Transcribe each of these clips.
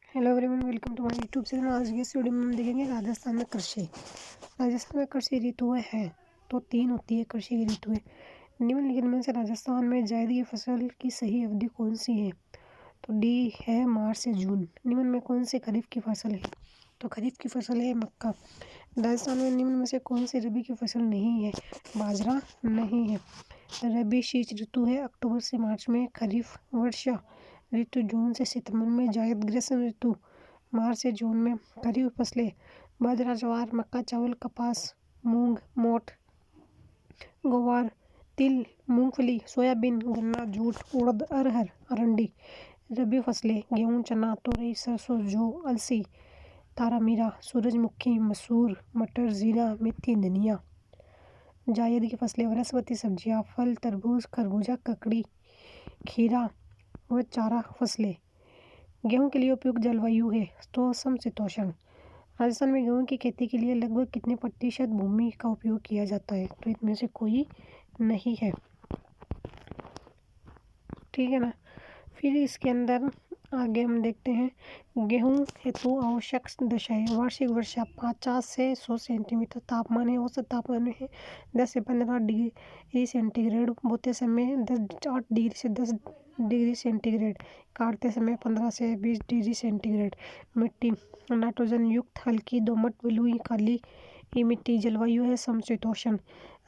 Hello everyone, welcome to my YouTube channel. आज की इस वीडियो में हम देखेंगे राजस्थान में कृषि। राजस्थान में कृषि ऋतुएं हैं तो 3 होती है कृषि की ऋतुएं। निम्नलिखित में से राजस्थान में जायद की फसल की सही अवधि कौन सी है? तो डी है मार्च से जून। निम्न में कौन सी खरीफ की फसल है? तो खरीफ की फसल है मक्का। राजस्थान में निम्न में से कौन सी रबी की फसल नहीं है? बाजरा नहीं है। रबी शीत ऋतु है अक्टूबर से मार्च में। खरीफ वर्षा ऋतु जून से सितंबर में। जायद ग्रीष्म ऋतु मार्च से जून में। खरीफ फसलें बाजरा, ज्वार, मक्का, चावल, कपास, मूंग, मोठ, ग्वार, तिल, मूंगफली, सोयाबीन, गन्ना, जूट, उड़द, अरहर, अरंडी। रबी फसलें गेहूं, चना, तोरई, सरसों, जौ, अलसी, तारामीरा, सूरजमुखी, मसूर, मटर, जीरा, मेथी, धनिया। जायद की फसलें वनस्पति सब्जियां, फल, तरबूज, खरबूजा, ककड़ी, खीरा व चारा फसलें। गेहूं के लिए उपयुक्त जलवायु है तो समशीतोष्ण। राजस्थान में गेहूं की खेती के लिए लगभग कितने प्रतिशत भूमि का उपयोग किया जाता है? तो इनमें से कोई नहीं है, ठीक है ना। फिर इसके अंदर आगे हम देखते हैं गेहूं हेतु आवश्यक दशाएं। वार्षिक वर्षा 50 से 100 सेंटीमीटर। तापमान है औसत तापमान है 10 से 15 डिग्री सेंटीग्रेड। बोते समय 8 डिग्री से 10 डिग्री सेंटीग्रेड। काटते समय 15 से 20 डिग्री सेंटीग्रेड। मिट्टी नाइट्रोजन युक्त हल्की दोमट बलुई काली मिट्टी। जलवायु है समशीतोष्ण।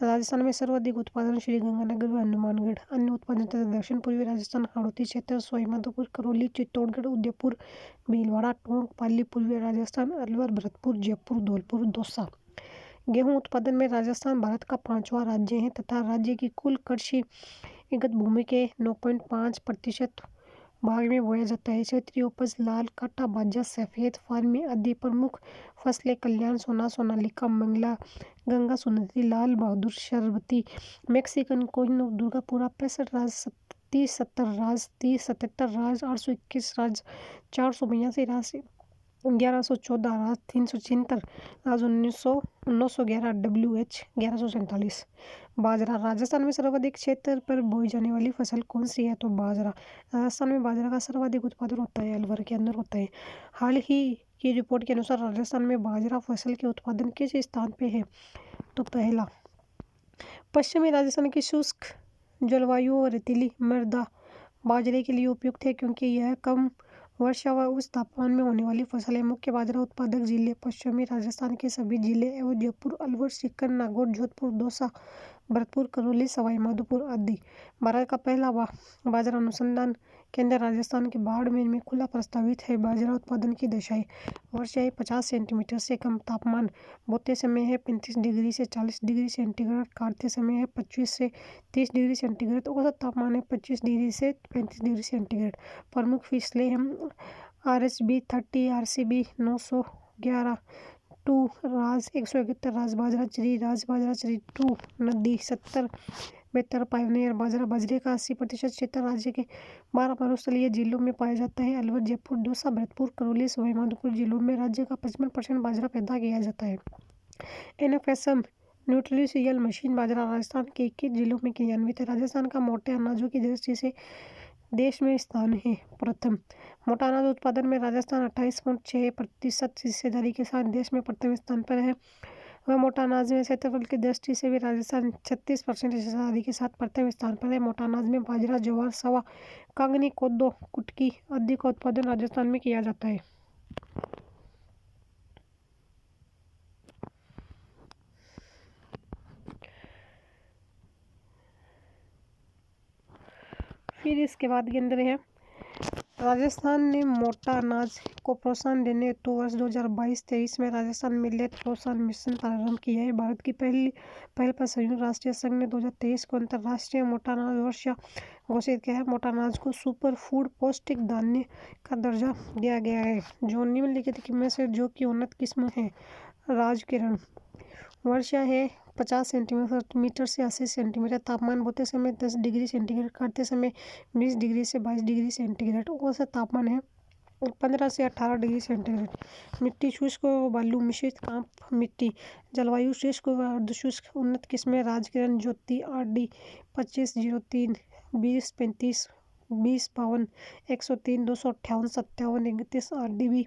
राजस्थान में सर्वाधिक उत्पादन श्रीगंगानगर व हनुमानगढ़। अन्य उत्पादन तथा दक्षिण पूर्वी राजस्थान, हाड़ौती क्षेत्र, सवाईमाधोपुर, करौली, चित्तौड़गढ़, उदयपुर, भीलवाड़ा, टोंक, पाली, पूर्वी राजस्थान, अलवर, भरतपुर, जयपुर, धौलपुर, दौसा। गेहूं उत्पादन में राजस्थान भारत का 5वां राज्य है तथा राज्य की कुल कृषि विगत भूमि के 9.5% भाग में बोया जाता है। क्षेत्रीय उपज लाल, काटा, बाजा, सफेद, फार्मी आदि। प्रमुख फसलें कल्याण, सोना, सोनालिका, मंगला, गंगा, सुनहरी, लाल बहादुर, शरबती, मैक्सिकन, कोहिनूर, दुर्गापुरा। 65 राज, 30 70 राज, 30 77 राज, 821 राज, 482 राज, 1114 राज, 376 राज, 911 WH, 1147। बाजरा। राजस्थान में सर्वाधिक क्षेत्र पर बोई जाने वाली फसल कौन सी है? तो बाजरा। राजस्थान में बाजरा का सर्वाधिक उत्पादन होता है, अलवर के अंदर होता है। हाल ही की रिपोर्ट के अनुसार राजस्थान में बाजरा फसल के उत्पादन किस स्थान पे है? तो पहला। पश्चिमी राजस्थान की शुष्क जलवायु और रेतीली मृदा बाजरे के लिए उपयुक्त है क्योंकि यह कम वर्षा व उच्च तापमान में होने वाली फसल है। मुख्य बाजरा उत्पादक जिले पश्चिमी राजस्थान के सभी जिले एवं जयपुर, अलवर, सीकर, नागौर, जोधपुर, दौसा, भरतपुर, करौली, सवाईमाधोपुर आदि। भारत का पहला बाजरा अनुसंधान केंद्र राजस्थान के बाड़मेर में खुला प्रस्तावित है। बाजरा उत्पादन की दशाएं। वर्षा 50 सेंटीमीटर से कम। तापमान बोते समय है 35 डिग्री से 40 डिग्री सेंटीग्रेड। काटते समय है 25 से 30 डिग्री सेंटीग्रेड। औसत तापमान है 25 डिग्री से 35 डिग्री सेंटीग्रेड। प्रमुख फसलें हम RSB 30, RCB 911 2 राज, 171 राज, बाजरा चरी राज, बाजरा चरी 2 नदी 70 72 पायोनियर। बाजरा बाजरे का 80% क्षेत्र राज्य के 12 मरुस्थलीय जिलों में पाया जाता है। अलवर, जयपुर, दौसा, भरतपुर, करौली, सवाईमाधोपुर जिलों में राज्य का 55% बाजरा पैदा किया जाता है। NFSM न्यूट्रिशियल मशीन बाजरा राजस्थान के 21 जिलों में क्रियान्वित है। राजस्थान का मोटे अनाजों की दृष्टि से देश में स्थान है प्रथम। मोटा अनाज उत्पादन में राजस्थान 28.6% हिस्सेदारी के साथ देश में प्रथम स्थान पर है। वह मोटा अनाज में क्षेत्रफल की दृष्टि से भी राजस्थान 36% हिस्सेदारी के साथ प्रथम स्थान पर है। मोटा अनाज में बाजरा, ज्वार, सवा, कांगनी, कोदो, कुटकी आदि का उत्पादन राजस्थान में किया जाता है। फिर इसके बाद के अंदर है राजस्थान ने मोटा अनाज को प्रोत्साहन देने हेतु वर्ष 2022-23 में राजस्थान मिलेट प्रोत्साहन मिशन प्रारंभ किया है। भारत की पहल पर संयुक्त राष्ट्र संघ ने 2023 को अंतर्राष्ट्रीय मोटा अनाज वर्ष घोषित किया है। मोटा अनाज को सुपर फूड पौष्टिक धान्य का दर्जा दिया गया है। जो निम्नलिखित में से जो की उन्नत किस्म है? राजकिरण। वर्षा है 50 सेंटीमीटर से 80 सेंटीमीटर। तापमान बोते समय 10 डिग्री सेंटीग्रेड। काटते समय 20 डिग्री से 22 डिग्री सेंटीग्रेड। औसत तापमान है 15 से 18 डिग्री सेंटीग्रेड। मिट्टी शुष्क व बालू मिश्रित कांप मिट्टी। जलवायु शुष्क व अर्धशुष्क। उन्नत किस्में राजकिरण, ज्योति, RD 2503, 2035, 2052 103 258 57 31 RDB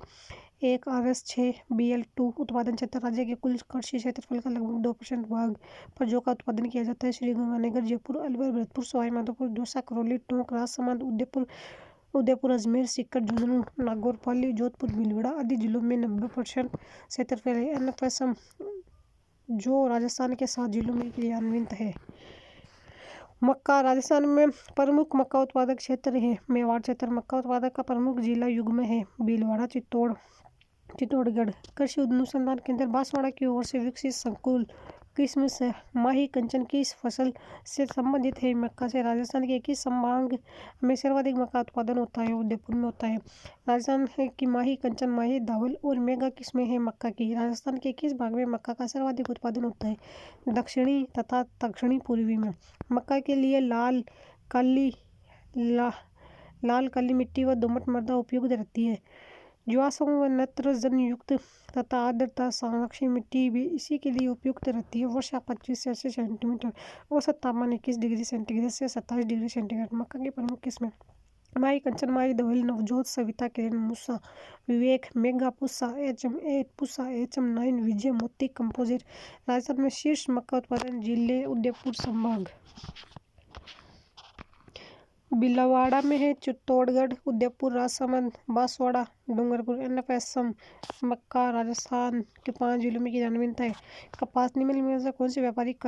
1 RS6 BL2 उत्पादन क्षेत्र राज्य के कुल कृषि क्षेत्रफल का लगभग 2% भाग पर जौ का उत्पादन किया जाता है। श्रीगंगानगर, जयपुर, अलवर, भरतपुर, सवाई माधोपुर, दौसा, करौली, टोंक, राजसमंद, उदयपुर, अजमेर, सीकर, झुंझुनू, नागौर, पाली, जोधपुर, भीलवाड़ा आदि जिलों में 90% क्षेत्रफल है। NFSM जो राजस्थान के 7 जिलों में क्रियान्वित है। मक्का राजस्थान में प्रमुख मक्का उत्पादक क्षेत्र है। मेवाड़ क्षेत्र मक्का उत्पादक का प्रमुख जिला युग्म है। भीलवाड़ा, चित्तौड़गढ़। कृषि अनुसंधान केंद्र बांसवाड़ा की ओर से विकसित संकुल किस्म से माही कंचन की इस फसल से संबंधित है। मक्का से राजस्थान के किस संभाग में सर्वाधिक मक्का उत्पादन होता है? उदयपुर में होता है। राजस्थान की माही कंचन, माही धावल और मेगा किस्में हैं मक्का की। राजस्थान के किस भाग में मक्का का सर्वाधिक उत्पादन होता है? दक्षिणी तथा दक्षिणी पूर्वी में। मक्का के लिए लाल काली मिट्टी व दोमट मृदा उपयुक्त रहती है। जीवाश्म व नत्रजन युक्त तथा आर्द्रता संरक्षित मिट्टी भी इसी के लिए उपयुक्त रहती है। वर्षा 25 से 80 सेंटीमीटर, औसत तापमान 21 डिग्री सेंटीग्रेड से 27 डिग्री सेंटीग्रेड। मक्का की प्रमुख किस्में माही कंचन, माही धवल, नवजोत, सविता, किरण, मूसा, Vivek, mega, Pusa, HM8, Pusa, HM9, Vijay, Moti, composite. Rajasthan में शीर्ष मक्का उत्पादन जिले उदयपुर संभाग भीलवाड़ा में है। चित्तौड़गढ़, उदयपुर, राजसमंद, बांसवाड़ा, डूंगरपुर। NFSM मक्का राजस्थान के 5 जिलों में क्रियान्वित है। कपास निम्न में से कौन सी व्यापारिक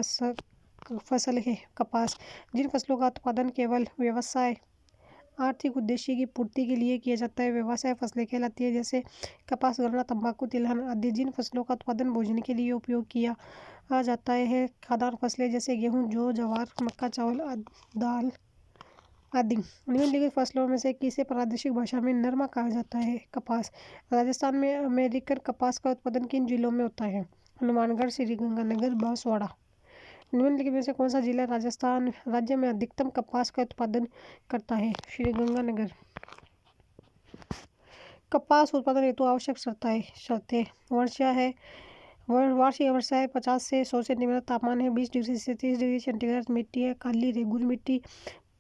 फसल है? कपास जिन फसलों का उत्पादन केवल व्यवसाय आर्थिक उद्देश्य की पूर्ति के लिए किया जाता है व्यवसाय फसलें कहलाती है। जैसे कपास, गन्ना, तंबाकू, तिलहन आदि। जिन फसलों का उत्पादन भोजन के लिए उपयोग किया जाता है खाद्यान्न फसलें जैसे गेहूँ, जौ, ज्वार, मक्का, चावल, दाल आदि। निम्नलिखित फसलों में से किसे प्रादेशिक भाषा में नरमा कहा जाता है? कपास। राजस्थान में अमेरिकन कपास का उत्पादन किन जिलों में होता है? हनुमानगढ़, श्रीगंगानगर, बांसवाड़ा। निम्नलिखित में से कौन सा जिला राजस्थान राज्य में अधिकतम कपास का उत्पादन करता है? श्रीगंगानगर। कपास उत्पादन हेतु आवश्यक शर्तें वार्षिक वर्षा है 50 से 100 सेंटीमीटर, तापमान है 20 डिग्री से 30 डिग्री सेंटीग्रेड, मिट्टी है काली रेगुर मिट्टी,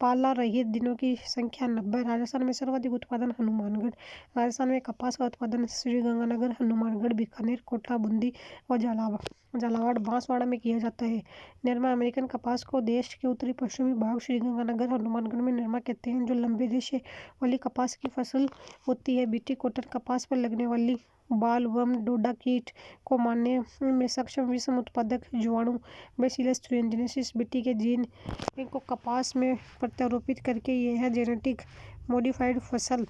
पाला रहित दिनों की संख्या 90। राजस्थान में सर्वाधिक उत्पादन हनुमानगढ़। राजस्थान में कपास का उत्पादन श्रीगंगानगर, हनुमानगढ़, बीकानेर, कोटा, बूंदी और झालावाड़, बांसवाड़ा में किया जाता है। नरमा अमेरिकन कपास को देश के उत्तरी पश्चिमी भाग श्रीगंगानगर, हनुमानगढ़ में नरमा कहते हैं, जो लंबे रेशे वाली कपास की फसल होती है। बीटी कॉटन कपास पर लगने वाली बालवर्म डोडा कीट को मारने में सक्षम विषम उत्पादक जीवाणु बैसिलस thuringiensis बीटी के जीन को कपास में प्रत्यारोपित करके यह जेनेटिक मॉडिफाइड फसल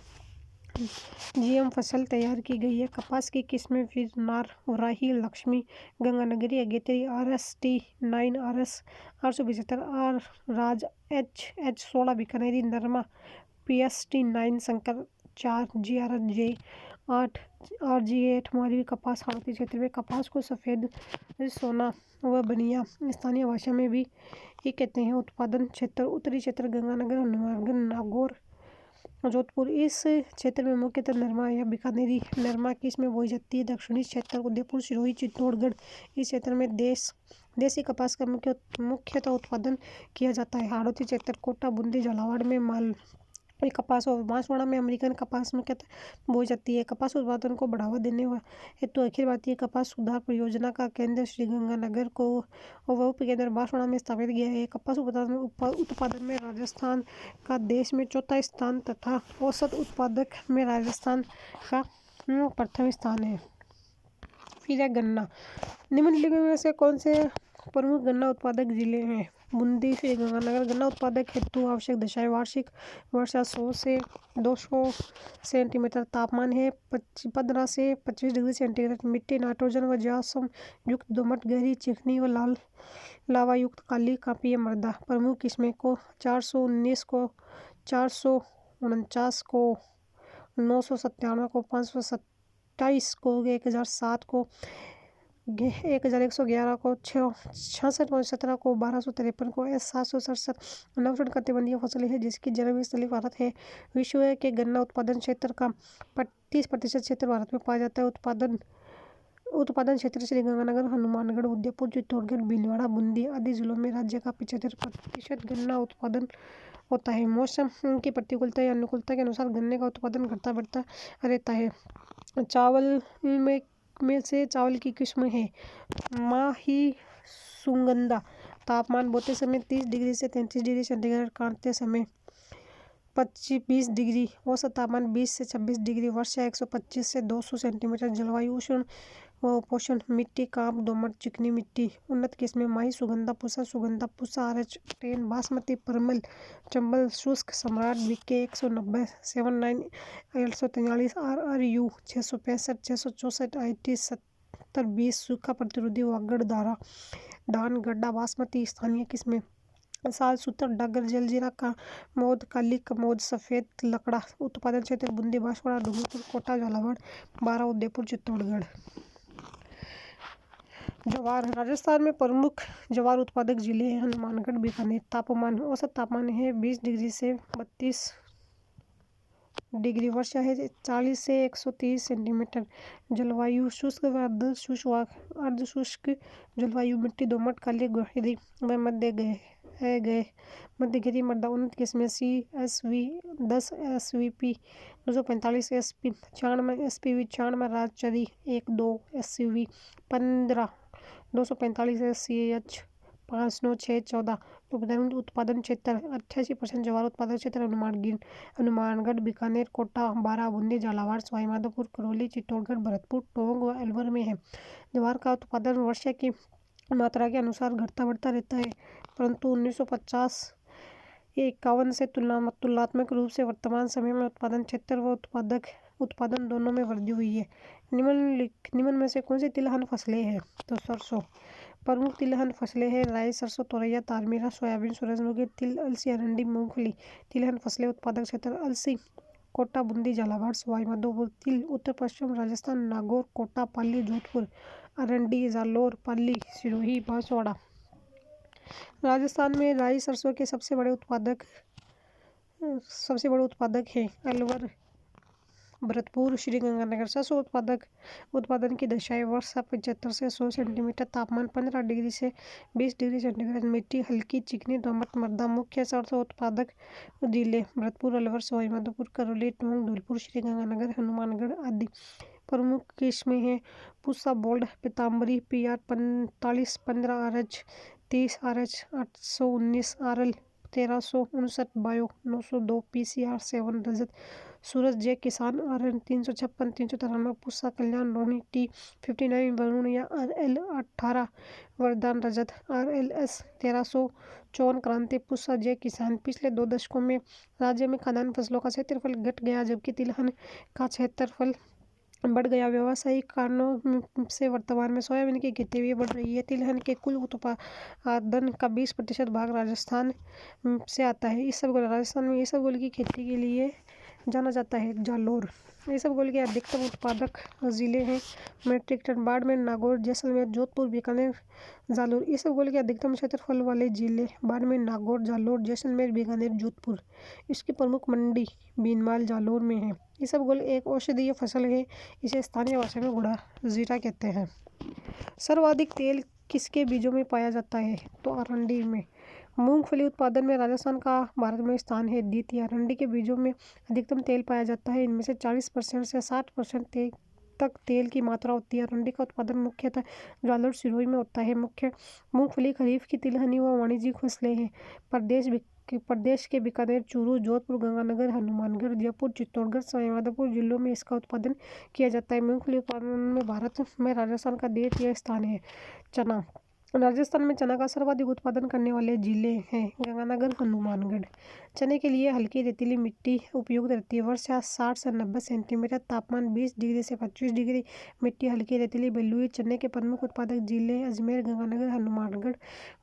GM फसल तैयार की गई है। कपास की किस्में फिर नार, Rahi, Lakshmi, Ganganagari, Agetri, RST9, RS 875, R Raj, H16 Bikaneri, Narma, PST9, Shankar 4, GRJ 8, RG8 Malvi कपास। हाड़ौती क्षेत्र में कपास को सफ़ेद सोना व बनिया स्थानीय भाषा में भी कहते हैं। उत्पादन क्षेत्र उत्तरी क्षेत्र गंगानगर, हनुमानगढ़, नागौर, जोधपुर। इस क्षेत्र में मुख्यतः नरमा या बीकानेरी नरमा किस्में बोई जाती है। दक्षिणी क्षेत्र उदयपुर, सिरोही, चित्तौड़गढ़। इस क्षेत्र में देसी कपास का मुख्यतः उत्पादन किया जाता है। हाड़ौती क्षेत्र कोटा, बूंदी, झालावाड़ में मालवी कपास और बांसवाड़ा में अमेरिकन कपास मुख्यतः बोई जाती है। कपास उत्पादन को बढ़ावा देने हेतु अखिल भारतीय कपास सुधार परियोजना का केंद्र श्रीगंगानगर को और उप केंद्र बांसवाड़ा में स्थापित किया है। कपास उत्पादन में राजस्थान का देश में 4था स्थान तथा औसत उत्पादक में राजस्थान का प्रथम स्थान है। फिर है गन्ना। निम्नलिखित में से कौन से प्रमुख गन्ना उत्पादक जिले हैं? बूंदी, श्रीगंगानगर। गन्ना उत्पादक हेतु आवश्यक दशाएं वार्षिक वर्षा 100 से 200 सेंटीमीटर, तापमान है 15 से 25 डिग्री सेंटीग्रेड, मिट्टी नाइट्रोजन व जीवाश्म युक्त दोमट, गहरी चिकनी व लाल लावा युक्त काली कांपीय मृदा। प्रमुख किस्में को 419 को, 449 को, 997 को, 527 को, 1007 को, 1111 को, 6617 को, 1253 को, S767 उष्णकटिबंधीय फसलें हैं जिसकी जन्म स्थली भारत है। विश्व के गन्ना उत्पादन क्षेत्र का 30% क्षेत्र भारत में पाया जाता है। उत्पादन क्षेत्र श्रीगंगानगर, हनुमानगढ़, उदयपुर, चित्तौड़गढ़, भीलवाड़ा, बूंदी आदि जिलों में राज्य का 75% गन्ना उत्पादन होता है। मौसम की प्रतिकूलता या अनुकूलता के अनुसार गन्ने का उत्पादन घटता बढ़ता रहता है। चावल में से चावल की किस्म है माही सुगंधा। तापमान बोते समय 30 डिग्री से 33 डिग्री सेंटीग्रेड, काटते समय 25-20 डिग्री, औसत तापमान 20 से 26 डिग्री, वर्षा 125 से 200 सेंटीमीटर। जलवायु उष्ण व पोषण, मिट्टी काप, दोमट, चिकनी मिट्टी। उन्नत किस्में माही सुगंधा, पुसा RH 10, बासमती, परमल, चंबल, शुष्क, सम्राट, बीके 190, 79, 843, RRU 665, 664, IT 70-20, सूखा प्रतिरोधी, वागड़, दारा, धान, गड्ढा, बासमती। स्थानीय किस्में साल, सूतर, डागर, जलजीरा, कमोद, काली कमोद, सफ़ेद लकड़ा। उत्पादन क्षेत्र बूंदी, बांसवाड़ा, डूंगरपुर, कोटा, झालावाड़, बारा, उदयपुर, चित्तौड़गढ़। ज्वार। राजस्थान में प्रमुख ज्वार उत्पादक जिले हैं हनुमानगढ़, बीकानेर। तापमान, औसत तापमान है 20 डिग्री से 32 डिग्री, वर्षा है 40 से 130 सेंटीमीटर। जलवायु शुष्क व अर्धशुष्क जलवायु, मिट्टी दोमट, काली गहरी व मध्यगिरी मृदा। उन्नत किस्में CSV 10, SVP 245, SP 96, SPV 96, राजचरी 1-2, SUV 15 245, SCH 59614। उत्पादन क्षेत्र 88% ज्वार उत्पादन क्षेत्र हनुमानगढ़, बीकानेर, कोटा, बारा, बूंदी, झालावाड़, सवाई माधोपुर, करौली, चित्तौड़गढ़, भरतपुर, टोंक व अलवर में है। ज्वार का उत्पादन वर्षा की मात्रा के अनुसार घटता बढ़ता रहता है, परंतु 1950 या 51 से तुलनात्मक रूप से वर्तमान समय में उत्पादन क्षेत्र व उत्पादन दोनों में वृद्धि हुई है। निम्न में से कौन सी तिलहन फसलें हैं? तो सरसों। प्रमुख तिलहन फसलें हैं राई, सरसों, तोरैया, तारमीरा, सोयाबीन, सूरजमुखी, तिल, अलसी, अरंडी, मूंगफली। तिलहन फसलें उत्पादक क्षेत्र अलसी, कोटा, बूंदी, झालावाड़, सवाई माधोपुर। तिल, उत्तर पश्चिम राजस्थान, नागौर, कोटा, पाली, जोधपुर, अरंडी, जालोर, पाली, सिरोही, बांसवाड़ा। राजस्थान में राई सरसों के सबसे बड़े उत्पादक हैं अलवर, भरतपुर, श्रीगंगानगर। सरसों उत्पादन की दशाएं, वर्षा 75 से 100 सेंटीमीटर, तापमान 15 डिग्री से 20 डिग्री सेंटीग्रेड, मिट्टी हल्की, चिकनी, दोमट मृदा। मुख्य सरसों उत्पादक जिले भरतपुर, अलवर, सवाई माधोपुर, करौली, टोंक, धौलपुर, श्रीगंगानगर, हनुमानगढ़ आदि। प्रमुख किस्में हैं Pusa, bold, Pitambari, PR 45, 15, RH 30, RH 819, RL 1359, bio 902, PCR 7, Rajat, Suraj, Jai Kisan, RN 356, 393, Pusa, कल्याण, रोहिणी T 59, वरुण या RL 18, वरदान, रजत, RLS 1354, क्रांति, पूसा, जय किसान। पिछले 2 दशकों में राज्य में खाद्यान्न फसलों का क्षेत्रफल घट गया, जबकि तिलहन का क्षेत्रफल बढ़ गया। व्यावसायिक कारणों से वर्तमान में सोयाबीन की खेती भी बढ़ रही है। तिलहन के कुल उत्पादन का 20% भाग राजस्थान से आता है। राजस्थान में इसबगोल की खेती के लिए जाना जाता है। जालोर। इसबगोल के अधिकतम उत्पादक जिले हैं मीट्रिक टन बाड़मेर, नागौर, जैसलमेर, जोधपुर, बीकानेर, जालोर। इसबगोल के अधिकतम क्षेत्रफल वाले जिले बाड़मेर, नागौर, जालोर, जैसलमेर, बीकानेर, जोधपुर। इसकी प्रमुख मंडी बीनमाल, जालोर में है। इसबगोल एक औषधीय फसल है। इसे स्थानीय भाषा में गुड़ा जीरा कहते हैं। सर्वाधिक तेल किसके बीजों में पाया जाता है? तो अरंडी में। मूंगफली उत्पादन में राजस्थान का भारत में स्थान है द्वितीय। अरंडी के बीजों में अधिकतम तेल पाया जाता है। इनमें से 40% से 60% तक तेल की मात्रा होती है। अरंडी का उत्पादन मुख्यतः जालोर, सिरोही में होता है। मुख्य मूंगफली खरीफ की तिलहनी व वाणिज्यिक फसलें हैं। प्रदेश के बीकानेर, चूरू, जोधपुर, गंगानगर, हनुमानगढ़, जयपुर, चित्तौड़गढ़, सवाई माधोपुर जिलों में इसका उत्पादन किया जाता है। मूंगफली उत्पादन में भारत में राजस्थान का द्वितीय स्थान है। चना। राजस्थान में चना का सर्वाधिक उत्पादन करने वाले जिले हैं गंगानगर, हनुमानगढ़। चने के लिए हल्की रेतीली मिट्टी उपयुक्त रहती है। वर्षा 60 से 90 सेंटीमीटर, तापमान 20 डिग्री से 25 डिग्री, मिट्टी हल्की रेतीली बलुई। चने के प्रमुख उत्पादक जिले अजमेर, गंगानगर, हनुमानगढ़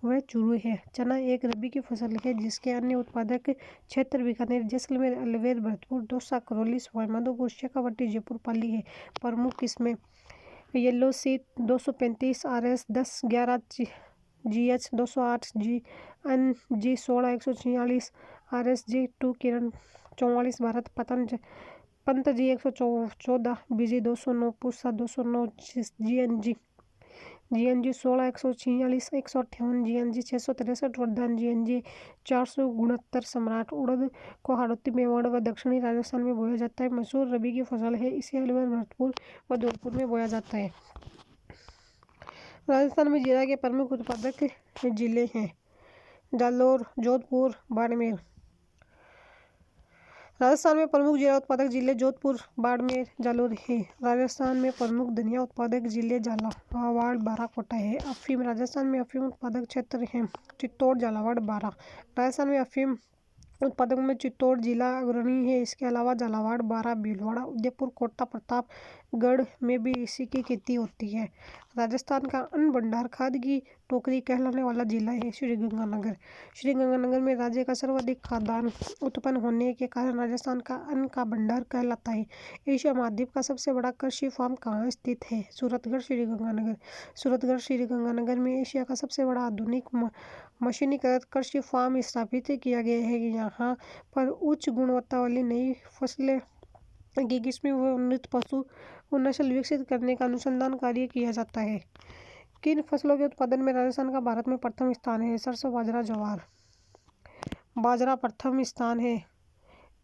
व चूरू है। चना एक रबी की फसल है जिसके अन्य उत्पादक क्षेत्र बीकानेर, जैसलमेर, अलवर, भरतपुर, दौसा, करौली, सवाई माधोपुर, शेखावाटी, जयपुर, पाली है। प्रमुख किस्में yellow seed 235, RS 10, 11, GH 208, GNG 16, 146, RSG 2, Kiran 44, Bharat, Pant ji 114, BG 209, Pusa 209, GNG GNG 16, 146, 158, GNG 663 Vardhaman, GNG 469 सम्राट। उड़द को हाड़ौती, मेवाड़ व दक्षिणी राजस्थान में बोया जाता है। मसूर रबी की फसल है, इसे अलवर, भरतपुर व धौलपुर में बोया जाता है। राजस्थान में जीरा के प्रमुख उत्पादक जिले हैं जालोर, जोधपुर, बाड़मेर। राजस्थान में प्रमुख जीरा उत्पादक जिले जोधपुर, बाड़मेर, जालोर हैं। राजस्थान में प्रमुख धनिया उत्पादक जिले झालावाड़, बाराकोटा है। अफीम, राजस्थान में अफीम उत्पादक क्षेत्र हैं चित्तौड़, झालावाड़, बारा। राजस्थान में अफीम उत्पादकों में चित्तौड़ जिला अग्रणी है। इसके अलावा झालावाड़, बारा, भीलवाड़ा, उदयपुर, कोटा, प्रतापगढ़ में भी इसी की खेती होती है। राजस्थान का अन्न भंडार, खाद की टोकरी कहलाने वाला जिला है श्रीगंगानगर। श्रीगंगानगर में राज्य का सर्वाधिक खाद्यान्न उत्पन्न होने के कारण राजस्थान का अन्न का भंडार कहलाता है। एशिया महाद्वीप का सबसे बड़ा कृषि फार्म कहाँ स्थित है? सूरतगढ़, श्रीगंगानगर। सूरतगढ़, श्रीगंगानगर में एशिया का सबसे बड़ा आधुनिक मशीनीकृत कृषि फार्म स्थापित किया गया है। यहाँ पर उच्च गुणवत्ता वाली नई फसलें की किस्में व उन्नत पशु नस्ल विकसित करने का अनुसंधान कार्य किया जाता है। किन फसलों के उत्पादन में राजस्थान का भारत में प्रथम स्थान है? सरसों, बाजरा, ज्वार। बाजरा प्रथम स्थान है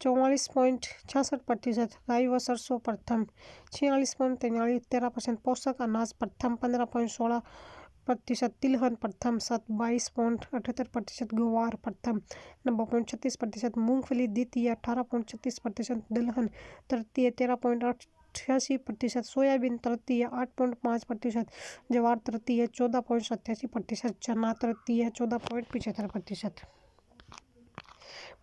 44.66%। राई व सरसों प्रथम 46.43%। पोषक अनाज प्रथम 15.16%। तिलहन प्रथम 22.78%। ग्वार प्रथम 90.36%। मूंगफली द्वितीय 18.36%। दलहन तृतीय 13.88%। सोयाबीन तृतीय 8.5%। ज्वार तृतीय 14.87%। चना तृतीय 14.75%।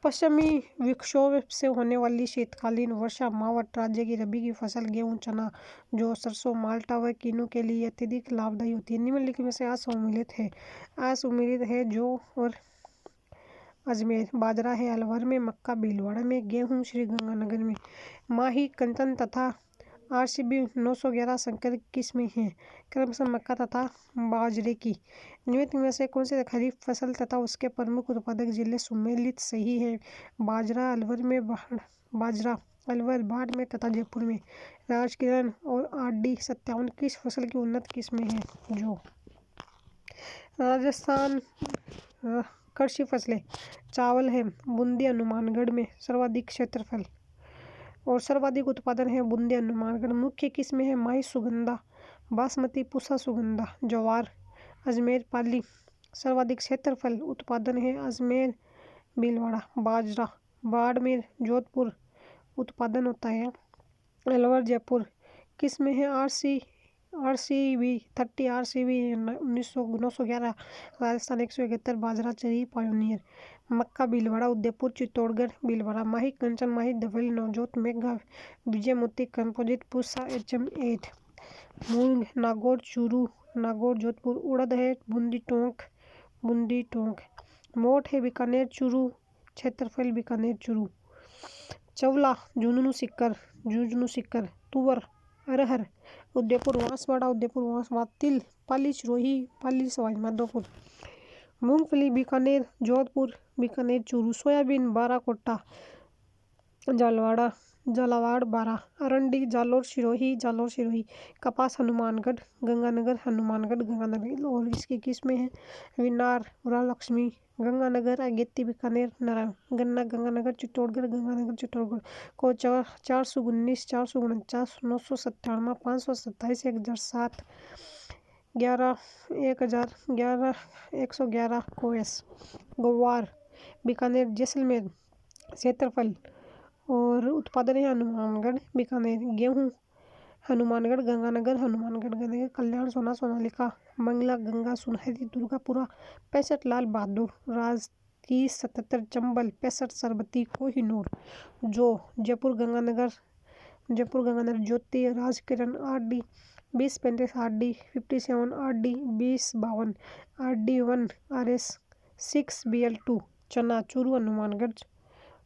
पश्चिमी विक्षोभ से होने वाली शीतकालीन वर्षा मावट राज्य की रबी की फसल गेहूं, चना, जौ, सरसों, माल्टा व किन्नू के लिए अत्यधिक लाभदायी होती है। निम्नलिखित में से असम्मिलित है जौ और अजमेर। बाजरा है अलवर में, मक्का भीलवाड़ा में, गेहूं श्रीगंगानगर में। माही, कंचन तथा RCB 911 संकर किस्में हैं क्रमशः मक्का तथा बाजरे की। निम्नलिखित में से कौन से खरीफ फसल तथा उसके प्रमुख उत्पादक जिले सम्मिलित सही है? बाजरा अलवर, बाड़मेर तथा जयपुर में। राजकिरण और RD 57 किस फसल की उन्नत किस्में हैं? जो राजस्थान कृषि फसलें चावल है बूंदी हनुमानगढ़ में सर्वाधिक क्षेत्रफल और सर्वाधिक उत्पादन है बूंदी हनुमानगढ़। मुख्य किस्में है माही सुगंधा, बासमती, पूसा सुगंधा। ज्वार अजमेर पाली सर्वाधिक क्षेत्रफल उत्पादन है अजमेर, भीलवाड़ा। बाजरा बाड़मेर, जोधपुर उत्पादन होता है। अलवर, जयपुर किस्में है RCB 30, RCB 911। राजस्थान 171। बाजरा चरी पायोनियर। मक्का भीलवाड़ा, उदयपुर, चित्तौड़गढ़, भीलवाड़ा। माही कंचन, माही धवल, नवजोत, मेघा, विजय मोती, कंपोजिट, पूसा HM 8। मूंग नागौर, चूरू, नागौर, जोधपुर। उड़द है बूंदी टोंक। मोठ है बीकानेर, चूरू क्षेत्रफल, बीकानेर, चूरू। चवला झुंझुनू सिक्कर। तुवर अरहर उदयपुर वांसवाड़ा। तिल पाली सिरोही, पाली सवाई माधोपुर। मूंगफली बीकानेर, जोधपुर, बीकानेर, चूरू। सोयाबीन बाराकोटा, झालावाड़, बारा। अरंडी जालोर सिरोही। कपास हनुमानगढ़, गंगानगर और इसकी किस्में हैं विनार, वरालक्ष्मी, गंगानगर, अगेती, बीकानेर, नारायण। गन्ना गंगानगर, चित्तौड़गढ़, को 419, 449, 997, 527, 1007, 11 111 कोएस। ग्वार बीकानेर, जैसलमेर क्षेत्रफल और उत्पादन है हनुमानगढ़, बीकानेर। गेहूं हनुमानगढ़, गंगानगर, कल्याण, सोनालिका, मंगला, गंगा, सुनहरी, दुर्गापुरा। 65 लाल बहादुर, राज 30, 77 चंबल, 65 सरबती, कोहिनूर। जो जयपुर गंगानगर, ज्योति, Rajkiran, RD 2035, RD 57, RD 2052, RD 1, RS 6 BL2। चना चूरू हनुमानगढ़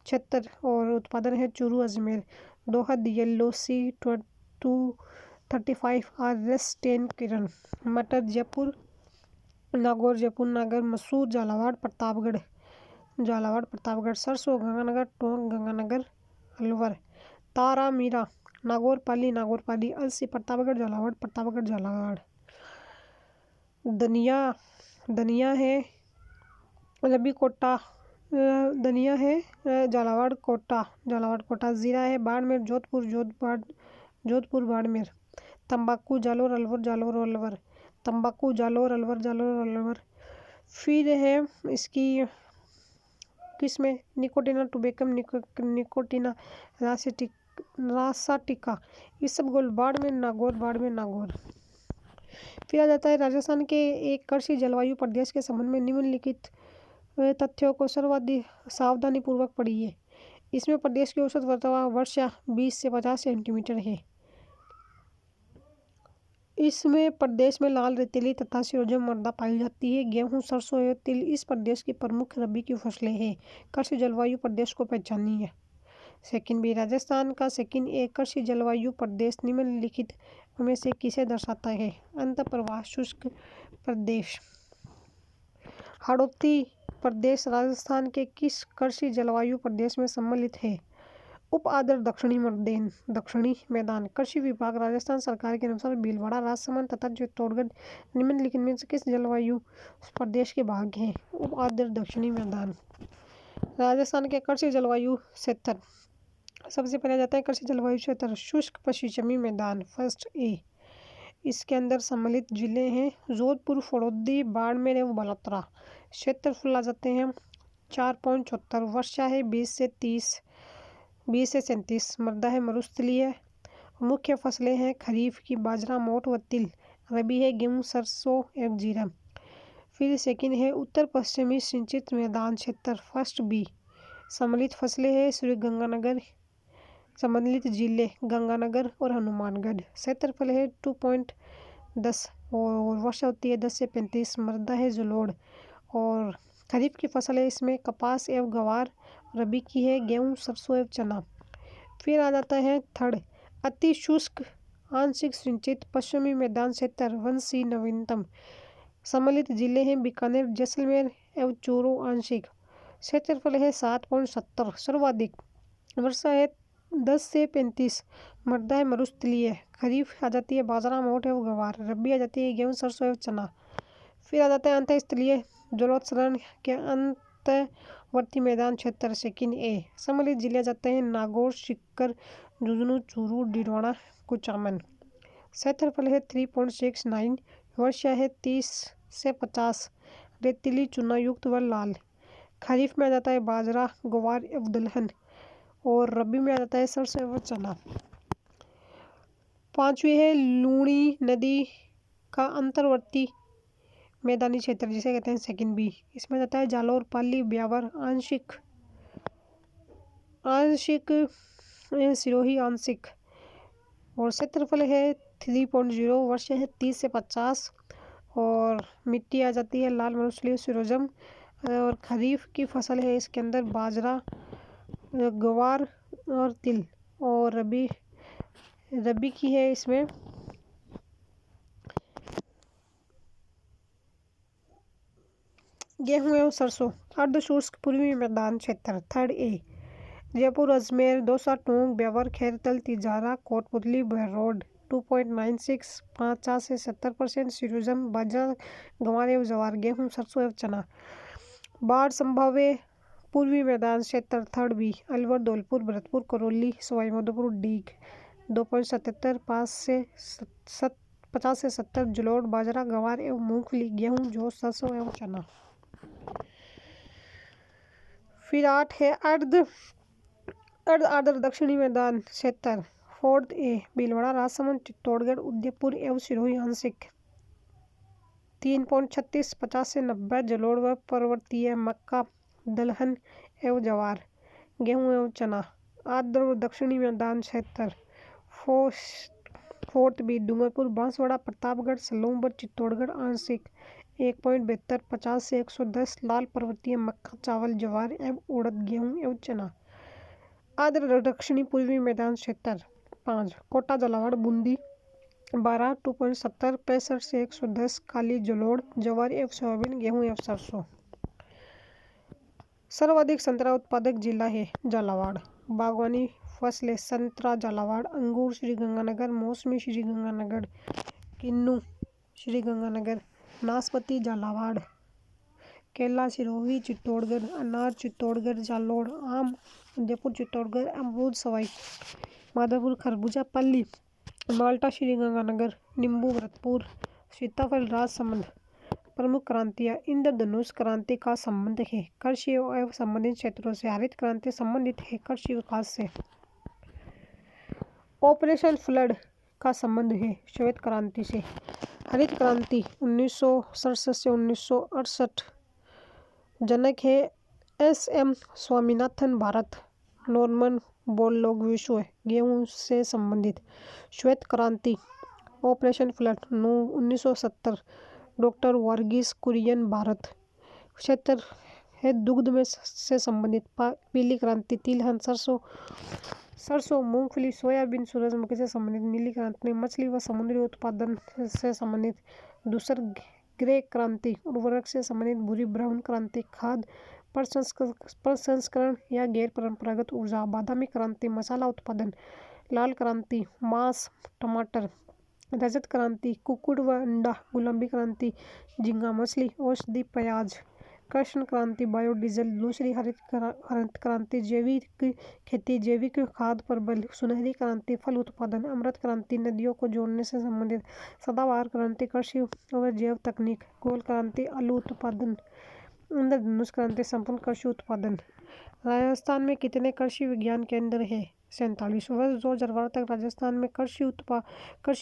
76 और उत्पादन है Churu Ajmer. Dohad yellow C235, RS 10 Kiran. मटर जयपुर नागौर। मसूर झालावाड़ प्रतापगढ़। सरसों गंगानगर, टोंक, गंगानगर, अलवर। तारा मीरा नागौर पाली। अलसी प्रतापगढ़, झालावाड़। धनिया है रबी कोटा, धनिया है झालावाड़ कोटा, जीरा है बाड़मेर जोधपुर बाड़मेर, तंबाकू जालोर अलवर, तंबाकू जालोर अलवर। फिर है इसकी किसमें निकोटिना टुबेकम निकोटिना रासाटिका, ये सब गोल बाड़मेर नागौर। फिर आ जाता है राजस्थान के एक कृषि जलवायु प्रदेश के संबंध में निम्नलिखित तथ्यों को सर्वाधिक सावधानी पूर्वक पढ़िए। इसमें प्रदेश की औसत वर्षा 20 से 50 सेंटीमीटर है। इसमें प्रदेश में लाल रेतीली तथा सिरोजम मृदा पाई जाती है। गेहूं, सरसों एवं तिल इस प्रदेश की प्रमुख रबी की फसलें हैं। कृषि जलवायु प्रदेश को पहचानिए। सेकंड बी, राजस्थान का सेकंड ए कृषि जलवायु प्रदेश निम्नलिखित में से किसे दर्शाता है? अंत प्रवाह शुष्क प्रदेश। हाड़ौती प्रदेश राजस्थान के किस कृषि जलवायु प्रदेश में सम्मिलित है? उप आर्द्र दक्षिणी मैदान। कृषि विभाग राजस्थान सरकार के अनुसार भीलवाड़ा, राजसमंद तथा चित्तौड़गढ़ निम्नलिखित में से किस जलवायु प्रदेश के भाग हैं? उप आर्द्र दक्षिणी मैदान। राजस्थान के कृषि जलवायु क्षेत्र, सबसे पहले जाता है कृषि जलवायु क्षेत्र शुष्क पश्चिमी मैदान फर्स्ट ए। इसके अंदर सम्मिलित जिले हैं जोधपुर, फड़ौदी, बाड़मेर एवं बलोत्रा। क्षेत्रफल आ जाते हैं 4.74, वर्षा है 20 से 37, मृदा है मरुस्थलीय। मुख्य फसलें हैं खरीफ की बाजरा, मोठ व तिल, रबी है गेहूं, सरसों एवं जीरा। फिर सेकंड है उत्तर पश्चिमी सिंचित मैदान क्षेत्र फर्स्ट बी। सम्मिलित फसलें हैं श्री गंगानगर, सम्मिलित जिले गंगानगर और हनुमानगढ़। क्षेत्रफल है 2.10 और वर्षा होती है 10 से 35, मृदा है जलोढ़। और खरीफ की फसल है इसमें कपास एवं गवार, रबी की है गेहूं, सरसों एवं चना। फिर आ जाता है थर्ड अति शुष्क आंशिक सिंचित पश्चिमी मैदान क्षेत्र 1C नवीनतम। सम्मिलित जिले हैं बीकानेर, जैसलमेर एवं चूरू आंशिक। क्षेत्रफल है 7.70, सर्वाधिक वर्षा है 10 से 35, मृदा है मरुस्थलीय। खरीफ आ जाती है बाजरा, मोठ एवं गवार, रबी आ जाती है गेहूं, सरसों एवं चना। फिर आ जाता है अंतःस्थलीय जलोत्सर्जन के अंतर्वर्ती मैदान क्षेत्र सेकंड ए। सम्मिलित जिले जाते हैं नागौर, सीकर, झुंझुनू, चूरू, डीडवाना, कुचामन। क्षेत्रफल है 3.69, वर्षा है 30 से 50, रेतीली चुनायुक्त व लाल। खरीफ में आ जाता है बाजरा, ग्वार एवं दलहन और रबी में आ जाता है सरसों एवं चना। पांचवी है लूणी नदी का अंतर्वर्ती मैदानी क्षेत्र जिसे कहते हैं सेकंड बी। इसमें जाता है जालोर, पाली, ब्यावर आंशिक सिरोही आंशिक। और क्षेत्रफल है 3.0, वर्षा है 30 से 50 और मिट्टी आ जाती है लाल मरुस्थलीय सिरोजम। और खरीफ की फसल है इसके अंदर बाजरा, ग्वार और तिल। और रबी की है इसमें गेहूं एवं सरसों। अर्धशुष्क पूर्वी मैदान क्षेत्र थर्ड ए। जयपुर, अजमेर, दौसा, टोंक, ब्यावर, खैरतल, तिजारा, कोटपुतली, बहरोड। 2.96, 50 से 70% सिरोजम, बाजरा, गंवार एवं जवार, गेहूं, सरसों एवं चना। बाढ़ संभाव्य पूर्वी मैदान क्षेत्र थर्ड बी। अलवर, धौलपुर, भरतपुर, करौली, सवाई माधोपुर, डीग। 2.77, 50 से 70, जलोढ़, बाजरा, गंवार एवं मूंगफली, गेहूं, जौ, सरसों एवं चना। फिर 8 है अर्ध आर्द्र दक्षिणी मैदान क्षेत्र फोर्थ ए। भीलवाड़ा, राजसमंद, चित्तौड़गढ़, उदयपुर एवं सिरोही आंशिक। 3.36, 50 से 90, जलोढ़ व पर्वतीय, मक्का, दलहन एवं जवार, गेहूं एवं चना। आर्द्र दक्षिणी मैदान क्षेत्र फोर्थ बी। डूंगरपुर, बांसवाड़ा, प्रतापगढ़, सलूंबर, चित्तौड़गढ़ आंशिक। 1.72, 50 से 110, लाल पर्वतीय, मक्का, चावल, ज्वार एवं उड़द, गेहूं एवं चना। आर्द्र दक्षिणी पूर्वी मैदान क्षेत्र 5 कोटा, झालावाड़, बूंदी, 12, 2.70, 65 से 110, काली, जलोढ़, जवार एवं सोयाबीन, गेहूं एवं सरसों। सर्वाधिक संतरा उत्पादक जिला है झालावाड़। बागवानी फसलें संतरा झालावाड़, अंगूर श्रीगंगानगर, मौसमी श्रीगंगानगर, किन्नू श्रीगंगानगर। नाशपाती झालावाड़, केला सिरोही चित्तौड़गढ़, अनार चित्तौड़गढ़ जालोर, आम उदयपुर चित्तौड़गढ़, अमरूद सवाई माधोपुर, खरबूजा पल्ली, माल्टा श्रीगंगानगर, नींबू भरतपुर, सीताफल राजसमंद। प्रमुख क्रांतियाँ। इंद्रधनुष क्रांति का संबंध है कृषि एवं संबंधित क्षेत्रों से। हरित क्रांति संबंधित है कृषि विकास से। ऑपरेशन फ्लड का संबंध है श्वेत क्रांति से। हरित क्रांति 1967 से 1968। जनक है S.M. Swaminathan. Bharat Norman Borlaug. विश्व गेहूं से संबंधित। श्वेत क्रांति operation flood 1970। Doctor Verghese Kurien. Bharat क्षेत्र है दुग्ध में से संबंधित। पीली क्रांति तिलहन, सरसों, मूंगफली, सोयाबीन, सूरजमुखी से संबंधित। नीली क्रांति मछली व समुद्री उत्पादन से संबंधित। धूसर ग्रे क्रांति उर्वरक से संबंधित। भूरी ब्राउन क्रांति खाद्य प्रसंस्करण या गैर परंपरागत ऊर्जा। बादामी क्रांति मसाला उत्पादन। लाल क्रांति मांस, टमाटर। रजत क्रांति कुक्कुट व अंडा। गुलाबी क्रांति झींगा मछली, औषधि, प्याज। कृष्ण क्रांति बायोडीजल। दूसरी हरित क्रांति जैविक खेती, जैविक खाद पर बल। सुनहरी क्रांति फल उत्पादन। अमृत क्रांति नदियों को जोड़ने से संबंधित। सदाबहार क्रांति कृषि व जैव तकनीक। गोल क्रांति आलू उत्पादन। इंद्रधनुष क्रांति संपूर्ण कृषि उत्पादन। राजस्थान में कितने कृषि विज्ञान केंद्र हैं? 47। वर्ष 2012 तक राजस्थान में कृषि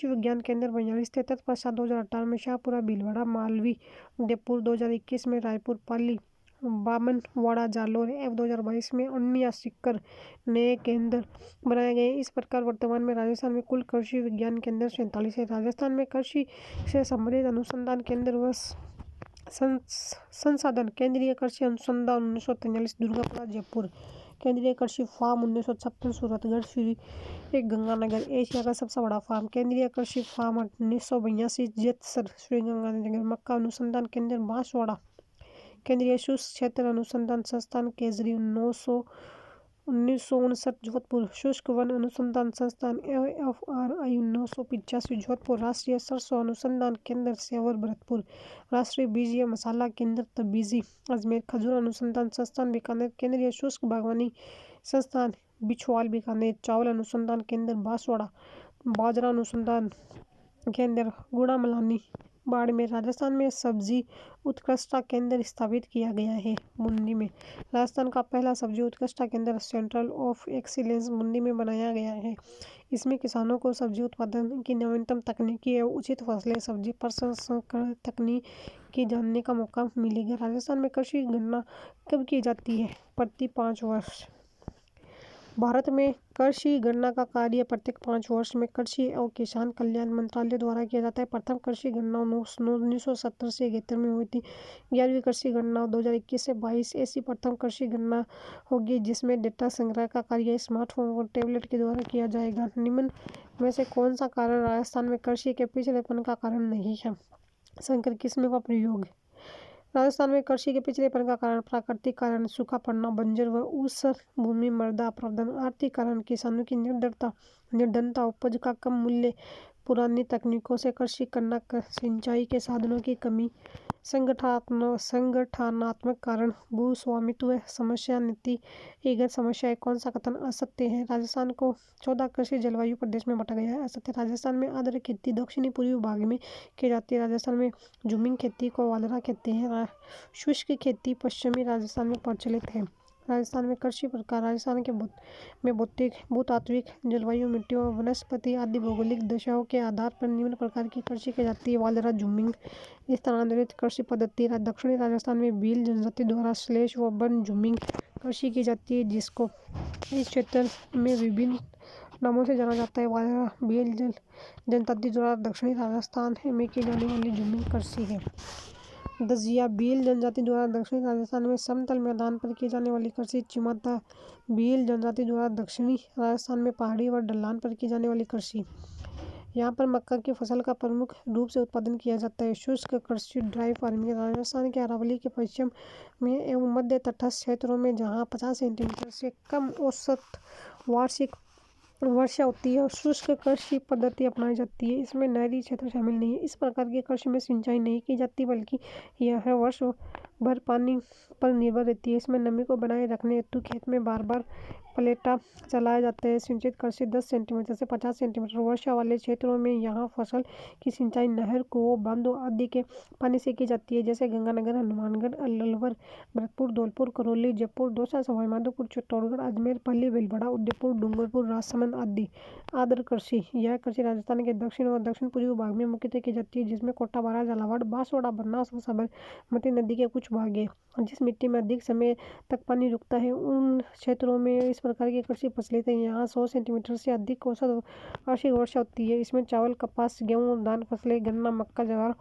विज्ञान केंद्र 42 थे। तत्पश्चात 2018 में शाहपुरा, भीलवाड़ा, मालवी, उदयपुर, 2021 में रायपुर, पाली, बामनवाड़ा, जालोर एवं 2022 में अन्य सीकर नए केंद्र बनाए गए। इस प्रकार वर्तमान में राजस्थान में कुल कृषि विज्ञान केंद्र 47 है। राजस्थान में कृषि से संबंधित अनुसंधान केंद्र व संसाधन। केंद्रीय कृषि अनुसंधान 1943 दुर्गापुरा, जयपुर। केंद्रीय कृषि फार्म 1956 सूरतगढ़, श्री गंगानगर, एशिया का सबसे बड़ा फार्म। केंद्रीय कृषि फार्म 1982 जेतसर, श्री गंगानगर। मक्का अनुसंधान केंद्र बांसवाड़ा। केंद्रीय शुष्क क्षेत्र अनुसंधान संस्थान केजरी 1959 जोधपुर। शुष्क वन अनुसंधान संस्थान AFRI 1985 जोधपुर। राष्ट्रीय सरसों अनुसंधान केंद्र सेवर भरतपुर। राष्ट्रीय बीज मसाला केंद्र तबीजी अजमेर। खजूर अनुसंधान संस्थान बीकानेर। केंद्रीय शुष्क बागवानी संस्थान बिछवाल बीकानेर। चावल अनुसंधान केंद्र बांसवाड़ा। बाजरा अनुसंधान केंद्र गुड़ामलानी बाड़मेर। राजस्थान में सब्जी उत्कृष्टता केंद्र स्थापित किया गया है बूंदी में। राजस्थान का पहला सब्जी उत्कृष्टता केंद्र सेंटर ऑफ एक्सीलेंस बूंदी में बनाया गया है। इसमें किसानों को सब्जी उत्पादन की नवीनतम तकनीकी एवं उचित फसलें, सब्जी प्रसंस्करण तकनीक की जानने का मौका मिलेगा। राजस्थान में कृषि गणना कब की जाती है? प्रति 5 वर्ष। भारत में कृषि गणना का कार्य प्रत्येक 5 वर्ष में कृषि एवं किसान कल्याण मंत्रालय द्वारा किया जाता है। प्रथम कृषि गणना 1970 से 71 में हुई थी। 11वीं कृषि गणना 2021 से 22 ऐसी प्रथम कृषि गणना होगी जिसमें डेटा संग्रह का कार्य स्मार्टफोन और टैबलेट के द्वारा किया जाएगा। निम्न में से कौन सा कारण राजस्थान में कृषि के पिछड़ेपन का कारण नहीं है? संकर किस्मों का प्रयोग। राजस्थान में कृषि के पिछड़ेपन का कारण प्राकृतिक कारण, सूखा पड़ना, बंजर व ऊसर भूमि, मृदा अपरदन। आर्थिक कारण, किसानों की निर्धनता, उपज का कम मूल्य, पुरानी तकनीकों से कृषि करना, सिंचाई के साधनों की कमी। संगठनात्मक कारण, भू स्वामित्व समस्या, नीतिगत समस्याएं। कौन सा कथन असत्य है? राजस्थान को 14 कृषि जलवायु प्रदेश में बांटा गया है। असत्य। राजस्थान में आर्द्र खेती दक्षिणी पूर्वी भाग में की जाती है। राजस्थान में झूमिंग खेती को वालरा कहते हैं। शुष्क खेती पश्चिमी राजस्थान में प्रचलित है। राजस्थान में कृषि प्रकार। राजस्थान के में भौतिक, भूतात्विक, जलवायु, मिट्टी और वनस्पति आदि भौगोलिक दशाओं के आधार पर निम्न प्रकार की कृषि की जाती है। वालरा, झूमिंग, स्थानांतरित कृषि पद्धति। दक्षिणी राजस्थान में भील जनजाति द्वारा स्लैश व बन झूमिंग कृषि की जाती है जिसको इस क्षेत्र में विभिन्न नामों से जाना जाता है। वालरा भील जनजाति द्वारा दक्षिणी राजस्थान में की जाने वाली झूमिंग कृषि है। दजिया भील जनजाति द्वारा दक्षिणी राजस्थान में समतल मैदान पर की जाने वाली कृषि। चिमाता भील जनजाति द्वारा दक्षिणी राजस्थान में पहाड़ी व ढलान पर की जाने वाली कृषि। यहाँ पर मक्का की फसल का प्रमुख रूप से उत्पादन किया जाता है। शुष्क कृषि ड्राई फार्मिंग। राजस्थान के अरावली के पश्चिम में एवं मध्य तटस्थ क्षेत्रों में जहाँ 50 सेंटीमीटर से कम औसत वार्षिक वर्षा होती है और शुष्क कृषि पद्धति अपनाई जाती है। इसमें नहरी क्षेत्र शामिल नहीं है। इस प्रकार की कृषि में सिंचाई नहीं की जाती, बल्कि यह वर्ष भर पानी पर निर्भर रहती है। इसमें नमी को बनाए रखने हेतु खेत में बार बार पलेटा चलाए जाते हैं। सिंचित कृषि 10 सेंटीमीटर से 50 सेंटीमीटर वर्षा वाले क्षेत्रों में यहाँ फसल की सिंचाई नहर, कुओं, बांधों आदि के पानी से की जाती है, जैसे गंगानगर, हनुमानगढ़, अलवर, भरतपुर, धौलपुर, करौली, जयपुर, दौसा, सवाई माधोपुर, चित्तौड़गढ़, अजमेर, पल्ली, भीलवाड़ा, उदयपुर, डूंगरपुर, राजसमंद आदि। आर्द्र कृषि, यह कृषि राजस्थान के दक्षिण और दक्षिण पूर्वी भाग में मुख्यतः की जाती है, जिसमें कोटा, बारा, झालावाड़, बांसवाड़ा, बनास और साबरमती नदी के कुछ भाग हैं। जिस मिट्टी में अधिक समय तक पानी रुकता है, उन क्षेत्रों में इस प्रकार की कृषि प्रचलित है। यहाँ 100 सेंटीमीटर से अधिक औसत वार्षिक वर्षा होती है। इसमें चावल, कपास, गेहूँ, धान फसलें, गन्ना, मक्का, ज्वार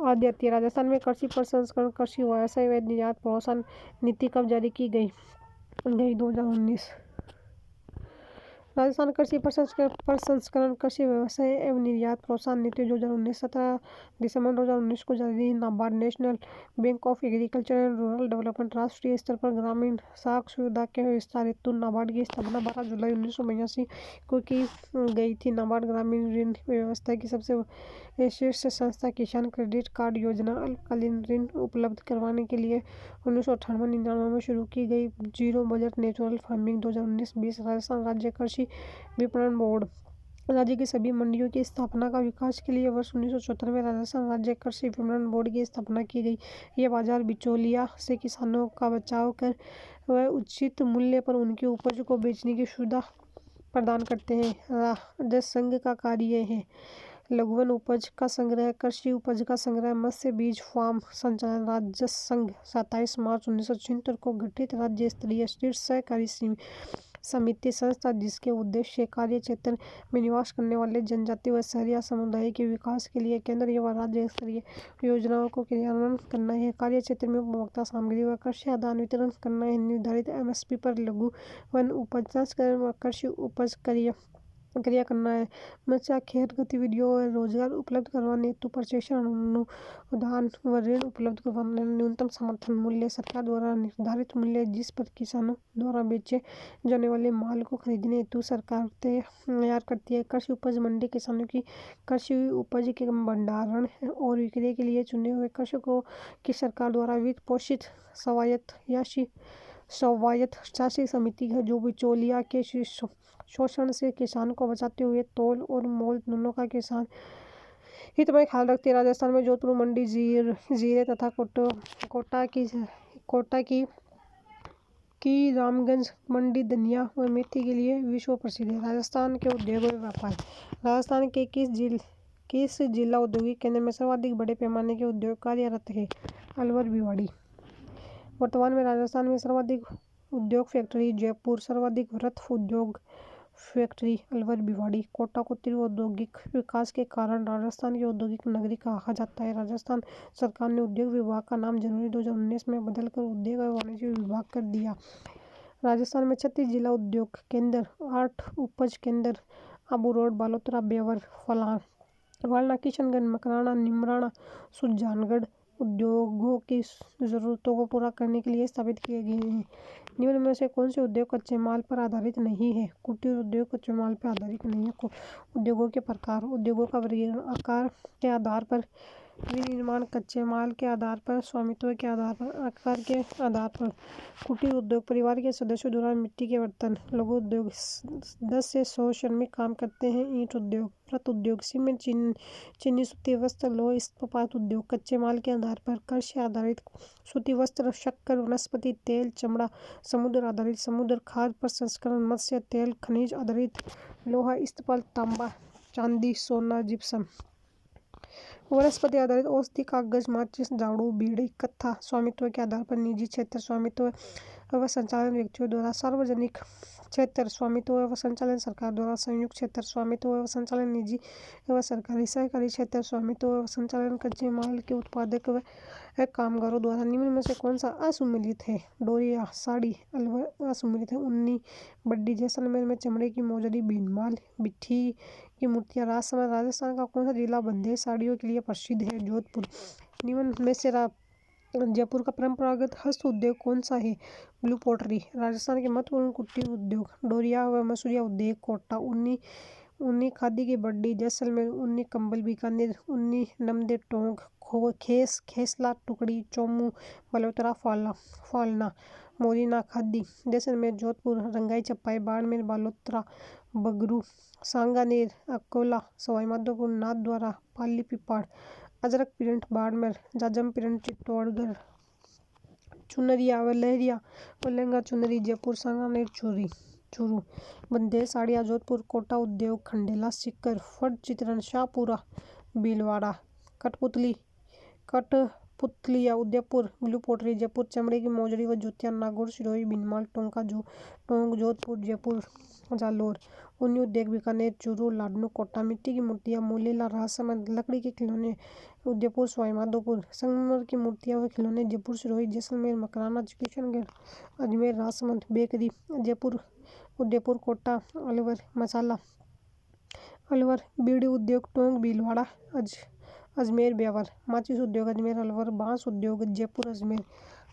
आदि आती है। राजस्थान में कृषि प्रसंस्करण, कृषि व्यवसाय व निर्यात प्रोत्साहन नीति कब जारी की गई? 2019। राजस्थान कृषि प्रसंस्करण, कृषि व्यवसाय एवं निर्यात प्रोत्साहन नीति 2019 17 दिसंबर 2019 को जारी। NABARD, national bank of agriculture and rural development, राष्ट्रीय स्तर पर ग्रामीण साख सुविधा के विस्तार हेतु नाबार्ड की स्थापना 12 जुलाई 1982 को की गई थी। नाबार्ड ग्रामीण ऋण व्यवस्था की सबसे शीर्ष संस्था। किसान क्रेडिट कार्ड योजना अल्पकालीन ऋण उपलब्ध करवाने के लिए 1998-99 में शुरू की गई। Zero budget natural farming 2019-20। Rajasthan राज्य कृषि विपणन बोर्ड, राज्य की सभी मंडियों की स्थापना का विकास के लिए वर्ष 1974 में राजस्थान राज्य कृषि विपणन बोर्ड की स्थापना की गई। ये बाजार बिचौलिया से किसानों का बचाव कर वह उचित मूल्य पर उनकी उपज को बेचने की सुविधा प्रदान करते हैं। राज्य संघ का कार्य है लघुवन उपज का संग्रह, कृषि उपज का संग्रह, मत्स्य बीज फार्म संचालन। राज्य संघ 27 मार्च 1976 को गठित राज्य स्तरीय शीर्ष सहकारी समिति संस्था, जिसके उद्देश्य कार्य क्षेत्र में निवास करने वाले जनजाति व शहरी समुदाय के विकास के लिए केंद्रीय व राज्य स्तरीय योजनाओं को क्रियान्वयन करना है। कार्य क्षेत्र में उपभोक्ता सामग्री व कृषि आदान वितरण करना है। निर्धारित एमएसपी पर लघु वन उपज संस्करण व कृषि उपज क्रिया करना है। मत्स्य खेत गतिविधियों और रोजगार उपलब्ध करवाने हेतु प्रशिक्षण, अनुदान व ऋण उपलब्ध करवाना। न्यूनतम समर्थन मूल्य, सरकार द्वारा निर्धारित मूल्य जिस पर किसानों द्वारा बेचे जाने वाले माल को खरीदने हेतु सरकार तैयार करती है। कृषि उपज मंडी, किसानों की कृषि उपज के भंडारण और विक्रय के लिए चुने हुए कृषकों की सरकार द्वारा वित्त पोषित स्वायत्त शासी समिति है, जो बिचौलिया के शोषण से किसान को बचाते हुए तौल और मोल दोनों का किसान हित में ख्याल रखती है। राजस्थान में जोधपुर मंडी जीरे तथा कोटा की रामगंज मंडी धनिया व मेथी के लिए विश्व प्रसिद्ध है। राजस्थान के उद्योग व व्यापार। राजस्थान के किस जिला औद्योगिक केंद्र में सर्वाधिक बड़े पैमाने के उद्योग कार्यरत है? अलवर, भिवाड़ी। वर्तमान में राजस्थान में सर्वाधिक उद्योग फैक्ट्री जयपुर, सर्वाधिक वृहत उद्योग फैक्ट्री अलवर, भिवाड़ी। कोटा को तीव्र औद्योगिक विकास के कारण राजस्थान की औद्योगिक नगरी कहा जाता है। राजस्थान सरकार ने उद्योग विभाग का नाम जनवरी 2019 में बदलकर उद्योग एवं वाणिज्य विभाग कर दिया। राजस्थान में 36 जिला उद्योग केंद्र, 8 उपज केंद्र आबू रोड, बालोतरा, बेवर, वालना, किशनगंज, मकराना, निमराना, सुजानगढ़ उद्योगों की जरूरतों को पूरा करने के लिए स्थापित किए गए हैं। निम्न में से कौन से उद्योग कच्चे माल पर आधारित नहीं है? कुटीर उद्योग कच्चे माल पर आधारित नहीं है। उद्योगों के प्रकार, उद्योगों का वर्गीकरण आकार के आधार पर, विनिर्माण, कच्चे माल के आधार पर, स्वामित्व के आधार पर, आकार के आधार पर। कुटीर उद्योग परिवार के सदस्यों द्वारा मिट्टी के बर्तन। लघु उद्योग 10 से 100 श्रमिक काम करते हैं। ईंट उद्योग, वस्त्र उद्योग, सीमेंट, चीनी, सूती वस्त्र, लौह इस्पात उद्योग। कच्चे माल के आधार पर, कृषि आधारित सूती वस्त्र, शक्कर, वनस्पति तेल, चमड़ा। समुद्र आधारित, समुद्र खाद्य प्रसंस्करण, मत्स्य तेल, खनिज आधारित, लोहा इस्पात, तांबा, चांदी, सोना, जिप्सम। वनस्पति आधारित, औषधि, कागज, माचिस, झाड़ू, बीड़ी, कत्था। स्वामित्व के आधार पर, निजी क्षेत्र स्वामित्व व संचालन व्यक्तियों द्वारा, सार्वजनिक क्षेत्र स्वामित्व व संचालन सरकार द्वारा, संयुक्त क्षेत्र स्वामित्व व संचालन निजी व सरकारी, सहकारी क्षेत्र स्वामित्व व संचालन कच्चे माल के उत्पादक व कामगारों द्वारा। निम्न में से कौन सा असुमिलित है? डोरिया, साड़ी अलवर असुमिलित है। उन्नी, बड्डी, जैसलमेर में चमड़े की मोजड़ी, भीनमाल, बिट्ठी की मूर्तियाँ। राजस्थान का कौन सा जिला बंधे साड़ियों के लिए प्रसिद्ध है? जोधपुर। निम्न में से जयपुर का परंपरागत हस्त उद्योग कौन सा है? Blue pottery. राजस्थान के महत्वपूर्ण कुटीर उद्योग, डोरिया व मसूरिया उद्योग, कोटा, ऊनी खादी की बड्डी, जैसलमेर, ऊनी कंबल, बीकानेर, ऊनी नमदे, टोंक, खेस, खेसला, टुकड़ी, चोमू, बलोतरा, फालना, मोरिना खादी, जैसलमेर, जोधपुर, रंगाई चपाई, बाड़मेर, बालोतरा, बगरू, सांगानेर, अकोला, सवाईमाधोपुर, नाथद्वारा, पाली पिपाड़, अजरक प्रिंट बाड़मेर, जाजम प्रिंट चित्तौड़गढ़, चुनरिया व लहरिया व लहंगा चुनरी, जयपुर, सांगानेर, चूरू, बंदेज साड़ियाँ, जोधपुर, कोटा उद्योग, खंडेला, सीकर, फट चित्रण, शाहपुरा, भीलवाड़ा, कठपुतलिया, उदयपुर, ब्लू पोटरी, जयपुर, चमड़े की मोजड़ी व जूतियाँ, नागौर, सिरोही, बिनमाल, टोंक, जोधपुर, जयपुर, जालोर, ऊनी उद्योग, बीकानेर, चूरू, लाडनू, कोटा, मिट्टी की मूर्तियाँ, मोलेला, राजसमंद, लकड़ी के खिलौने, उदयपुर, सवाईमाधोपुर, संगमरमर की मूर्तियाँ व खिलौने, जयपुर, सिरोही, जैसलमेर, मकराना, किशनगढ़, अजमेर, राजसमंद, बेकरी, जयपुर, उदयपुर, कोटा, अलवर, बीड़ी उद्योग, टोंक, भीलवाड़ा, अजमेर, ब्यावर, माचिस उद्योग, अजमेर, अलवर, बांस उद्योग, जयपुर, अजमेर,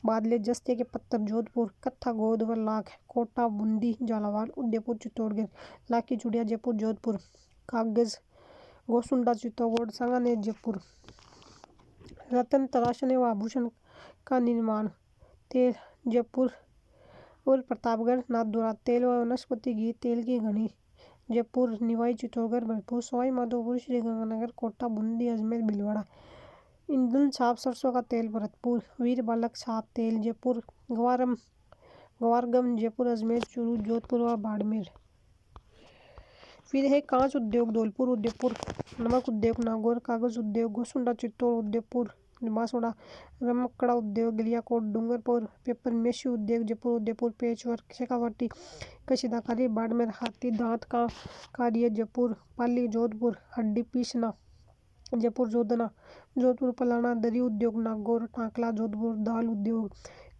बादले, जस्ते के पत्थर, जोधपुर, कत्था, गोद व लाख, कोटा, बूंदी, झालावाड़, उदयपुर, चित्तौड़गढ़, लाख की चूड़ियाँ, जयपुर, जोधपुर, कागज, गोसुंडा, चित्तौड़गढ़, सांगानेर, जयपुर, रत्न तराशने व आभूषण का निर्माण, तेल, जयपुर और प्रतापगढ़, नाथद्वारा, तेल व वनस्पति घी, तेल की घनी, जयपुर, निवाई, चित्तौड़गढ़, भरतपुर, सवाईमाधोपुर, श्रीगंगानगर, कोटा, बूंदी, अजमेर, भीलवाड़ा, ईंधन छाप, सरसों का तेल, भरतपुर, वीर बालक छाप तेल, जयपुर, गवारगम, जयपुर, अजमेर, चूरू, जोधपुर व बाड़मेर। फिर है कांच उद्योग, धौलपुर, उदयपुर, नमक उद्योग, नागौर, कागज उद्योग, गोसुंडा, चित्तौड़, उदयपुर, बांसवाड़ा, रमकड़ा उद्योग, गलियाकोट, डूंगरपुर, पेपर मेशी उद्योग, जयपुर, उदयपुर, पेचवर्क, शेखावाटी, कशीदाकारी, बाड़मेर, हाथी दांत का कार्य, जयपुर, पाली, जोधपुर, हड्डी पीसना, जयपुर, जोधपुर, पलाना, दरी उद्योग, नागौर, टांकला, जोधपुर, दाल उद्योग,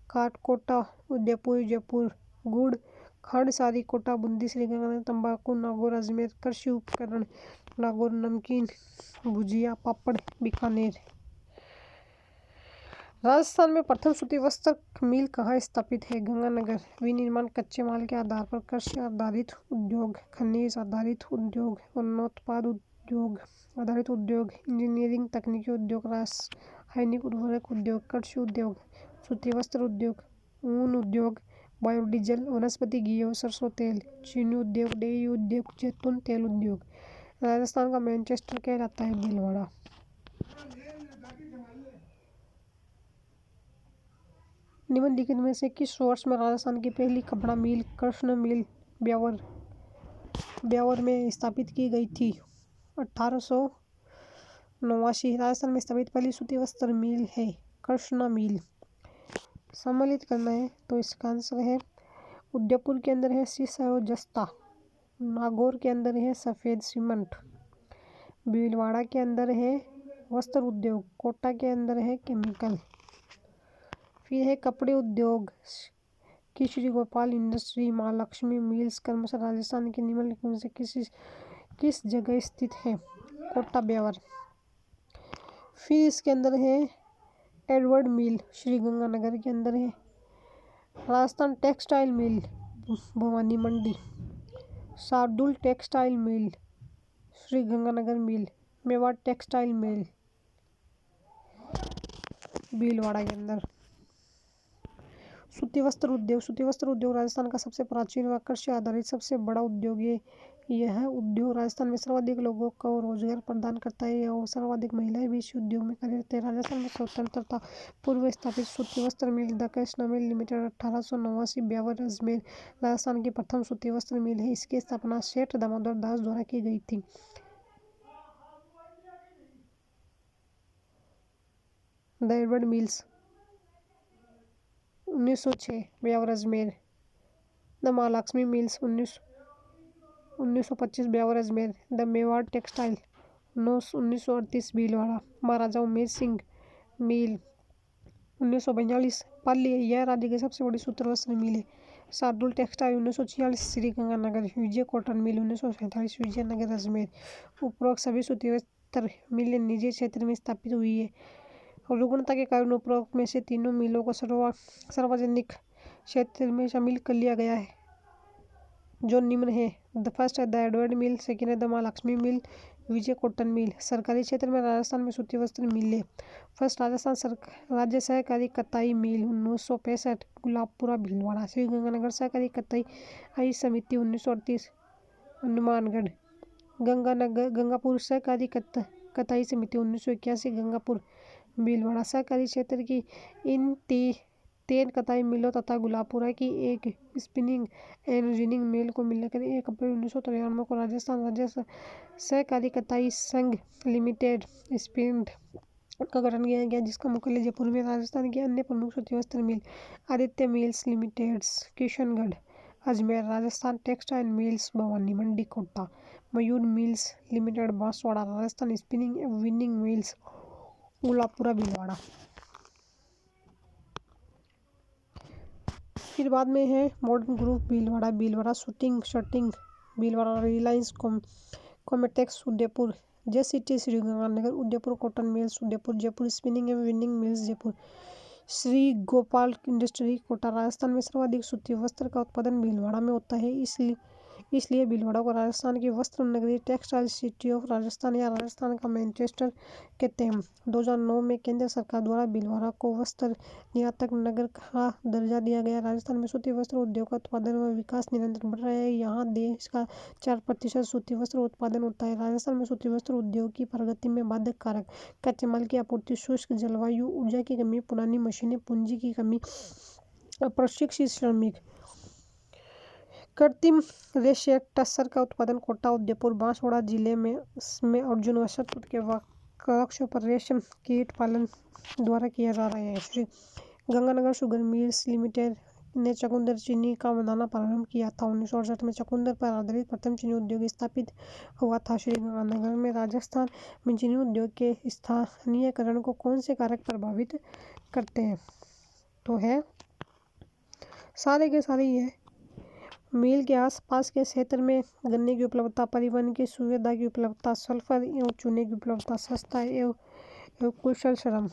काटकोटा, उदयपुर, जयपुर, गुड़, खांडसारी, कोटा, बूंदी, श्रीगंगानगर, तंबाकू, नागौर, अजमेर, कृषि उपकरण, नागौर, नमकीन, भुजिया, पापड़, बीकानेर। राजस्थान में प्रथम सूती वस्त्र मिल कहाँ स्थापित है? गंगानगर। विनिर्माण कच्चे माल के आधार पर, कृषि आधारित उद्योग, खनिज आधारित उद्योग, वनोत्पाद उद्योग आधारित उद्योग, इंजीनियरिंग तकनीकी उद्योग, रासायनिक उर्वरक उद्योग, कृषि उद्योग, सूती वस्त्र उद्योग, ऊन उद्योग, बायोडीजल, वनस्पति घी और सरसों तेल, चीनी उद्योग, डेयरी उद्योग, जैतून तेल उद्योग। राजस्थान का मैनचेस्टर कहलाता है भीलवाड़ा। निम्नलिखित में से किस वर्ष में राजस्थान की पहली कपड़ा मिल कृष्ण मिल ब्यावर में स्थापित की गई थी? 1889। राजस्थान में स्थापित पहली सूती वस्त्र मिल है कृष्णा मिल। सम्मिलित करना है तो इसका आंसर है उदयपुर के अंदर है सीसा और जस्ता, नागौर के अंदर है सफ़ेद सीमेंट, भीलवाड़ा के अंदर है वस्त्र उद्योग, कोटा के अंदर है केमिकल। फिर है कपड़े उद्योग की श्री गोपाल इंडस्ट्री, महालक्ष्मी मिल्स क्रमशः राजस्थान के निम्नलिखित में से किस जगह स्थित है? कोटा, ब्यावर। फिर इसके अंदर है एडवर्ड मिल, श्री गंगानगर के अंदर है। राजस्थान टेक्सटाइल मिल, भवानी मंडी। शार्दुल टेक्सटाइल मिल, श्री गंगानगर मिल। मेवाड़ टेक्सटाइल मिल, भीलवाड़ा के अंदर। सूती वस्त्र उद्योग राजस्थान का सबसे प्राचीन व कृषि आधारित सबसे बड़ा उद्योग है। यह उद्योग राजस्थान में सर्वाधिक लोगों को रोजगार प्रदान करता है और सर्वाधिक महिलाएं भी इस उद्योग में कार्यरत हैं। राजस्थान में स्वतंत्रता पूर्व स्थापित सूती वस्त्र mill the Krishna mill limited 1889 Beawar, Ajmer Rajasthan की प्रथम सूती वस्त्र मिल है। इसकी स्थापना सेठ दामोदर दास द्वारा की गई थी। The Edward mills 1906 Beawar, Ajmer. The Mahalaxmi mills 1925 Beawar, Ajmer. The Mewar textile 1938 Bhilwara. Maharaja Umer Singh mill 1942 Pali. यह राज्य की सबसे बड़ी सूत्र वस्त्र मिल है। Shardul textile 1946 Shri Ganganagar. Vijay cotton mill 1947 Vijaynagar, Ajmer. उपरोक्त सभी सूती वस्त्र मिलें निजी क्षेत्र में स्थापित हुई है। रुग्णता के कारण उपरोक्त में से तीनों मिलों को सार्वजनिक क्षेत्र में शामिल कर लिया गया है, जो निम्न है। द फर्स्ट है द एडवर्ड मिल, सेकेंड है the Mahalakshmi mill, Vijay cotton मिल। सरकारी क्षेत्र में राजस्थान में सूती वस्त्र मिलें। फर्स्ट राजस्थान राज्य सहकारी कताई मिल 1965, गुलाबपुरा भीलवाड़ा। श्रीगंगानगर सहकारी कताई समिति 1938, हनुमानगढ़। गंगापुर सहकारी कताई समिति 1981, गंगापुर भीलवाड़ा। सहकारी क्षेत्र की इन 3 कताई मिलों तथा गुलाबपुरा की एक स्पिनिंग एंड जिनिंग मिल को मिलाकर 1 अप्रैल 1993 को राजस्थान राज्य सहकारी कताई संघ लिमिटेड स्पिंड का गठन किया गया, जिसका मुख्यालय जयपुर में। राजस्थान की अन्य प्रमुख सूती वस्त्र mill Aditya mills limited Kishangarh, Ajmer. Rajasthan textile mills Bhawani Mandi, Kota. Mayur mills limited Banswara. Rajasthan spinning weaving mills Gulabpura Bhilwara. फिर बाद में है modern group Bhilwara, Bhilwara suiting shirting Bhilwara. Reliance Cometex Udaipur, J city Shriganganagar, Udaipur cotton mills Udaipur, Jaipur spinning एवं weaving mills Jaipur. Shri Gopal industry Kota. Rajasthan में सर्वाधिक सूती वस्त्र का उत्पादन भीलवाड़ा में होता है, इसलिए भीलवाड़ा को राजस्थान की वस्त्र नगरी, टेक्सटाइल सिटी ऑफ राजस्थान या राजस्थान का मैनचेस्टर कहते हैं। 2009 में केंद्र सरकार द्वारा भीलवाड़ा को वस्त्र निर्यातक नगर का दर्जा दिया गया। राजस्थान में सूती वस्त्र उद्योग का उत्पादन व विकास निरंतर बढ़ रहा है। यहाँ देश का 4% सूती वस्त्र उत्पादन होता है। राजस्थान में सूती वस्त्र उद्योग की प्रगति में बाधक कारक कच्चे माल की आपूर्ति, शुष्क जलवायु, ऊर्जा की कमी, पुरानी मशीनें, पूंजी की कमी, अप्रशिक्षित श्रमिक, कृत्रिम रेशे टसर का उत्पादन कोटा, उदयपुर, बांसवाड़ा जिले में अर्जुन व शतपुर के वृक्षों पर रेशम कीट पालन द्वारा किया जा रहा है। Shri Ganganagar sugar mills limited ने चकुंदर चीनी का बनाना प्रारंभ किया था। 1968 में चकुंदर पर आधारित प्रथम चीनी उद्योग स्थापित हुआ था। श्री गंगानगर में राजस्थान में चीनी उद्योग के स्थानीयकरण को कौन से कारक प्रभावित करते हैं? तो है सारे के सारे ये मिल के आसपास के क्षेत्र में गन्ने की उपलब्धता, परिवहन की सुविधा की उपलब्धता, सल्फर एवं चूने की उपलब्धता, सस्ता एवं कुशल श्रम।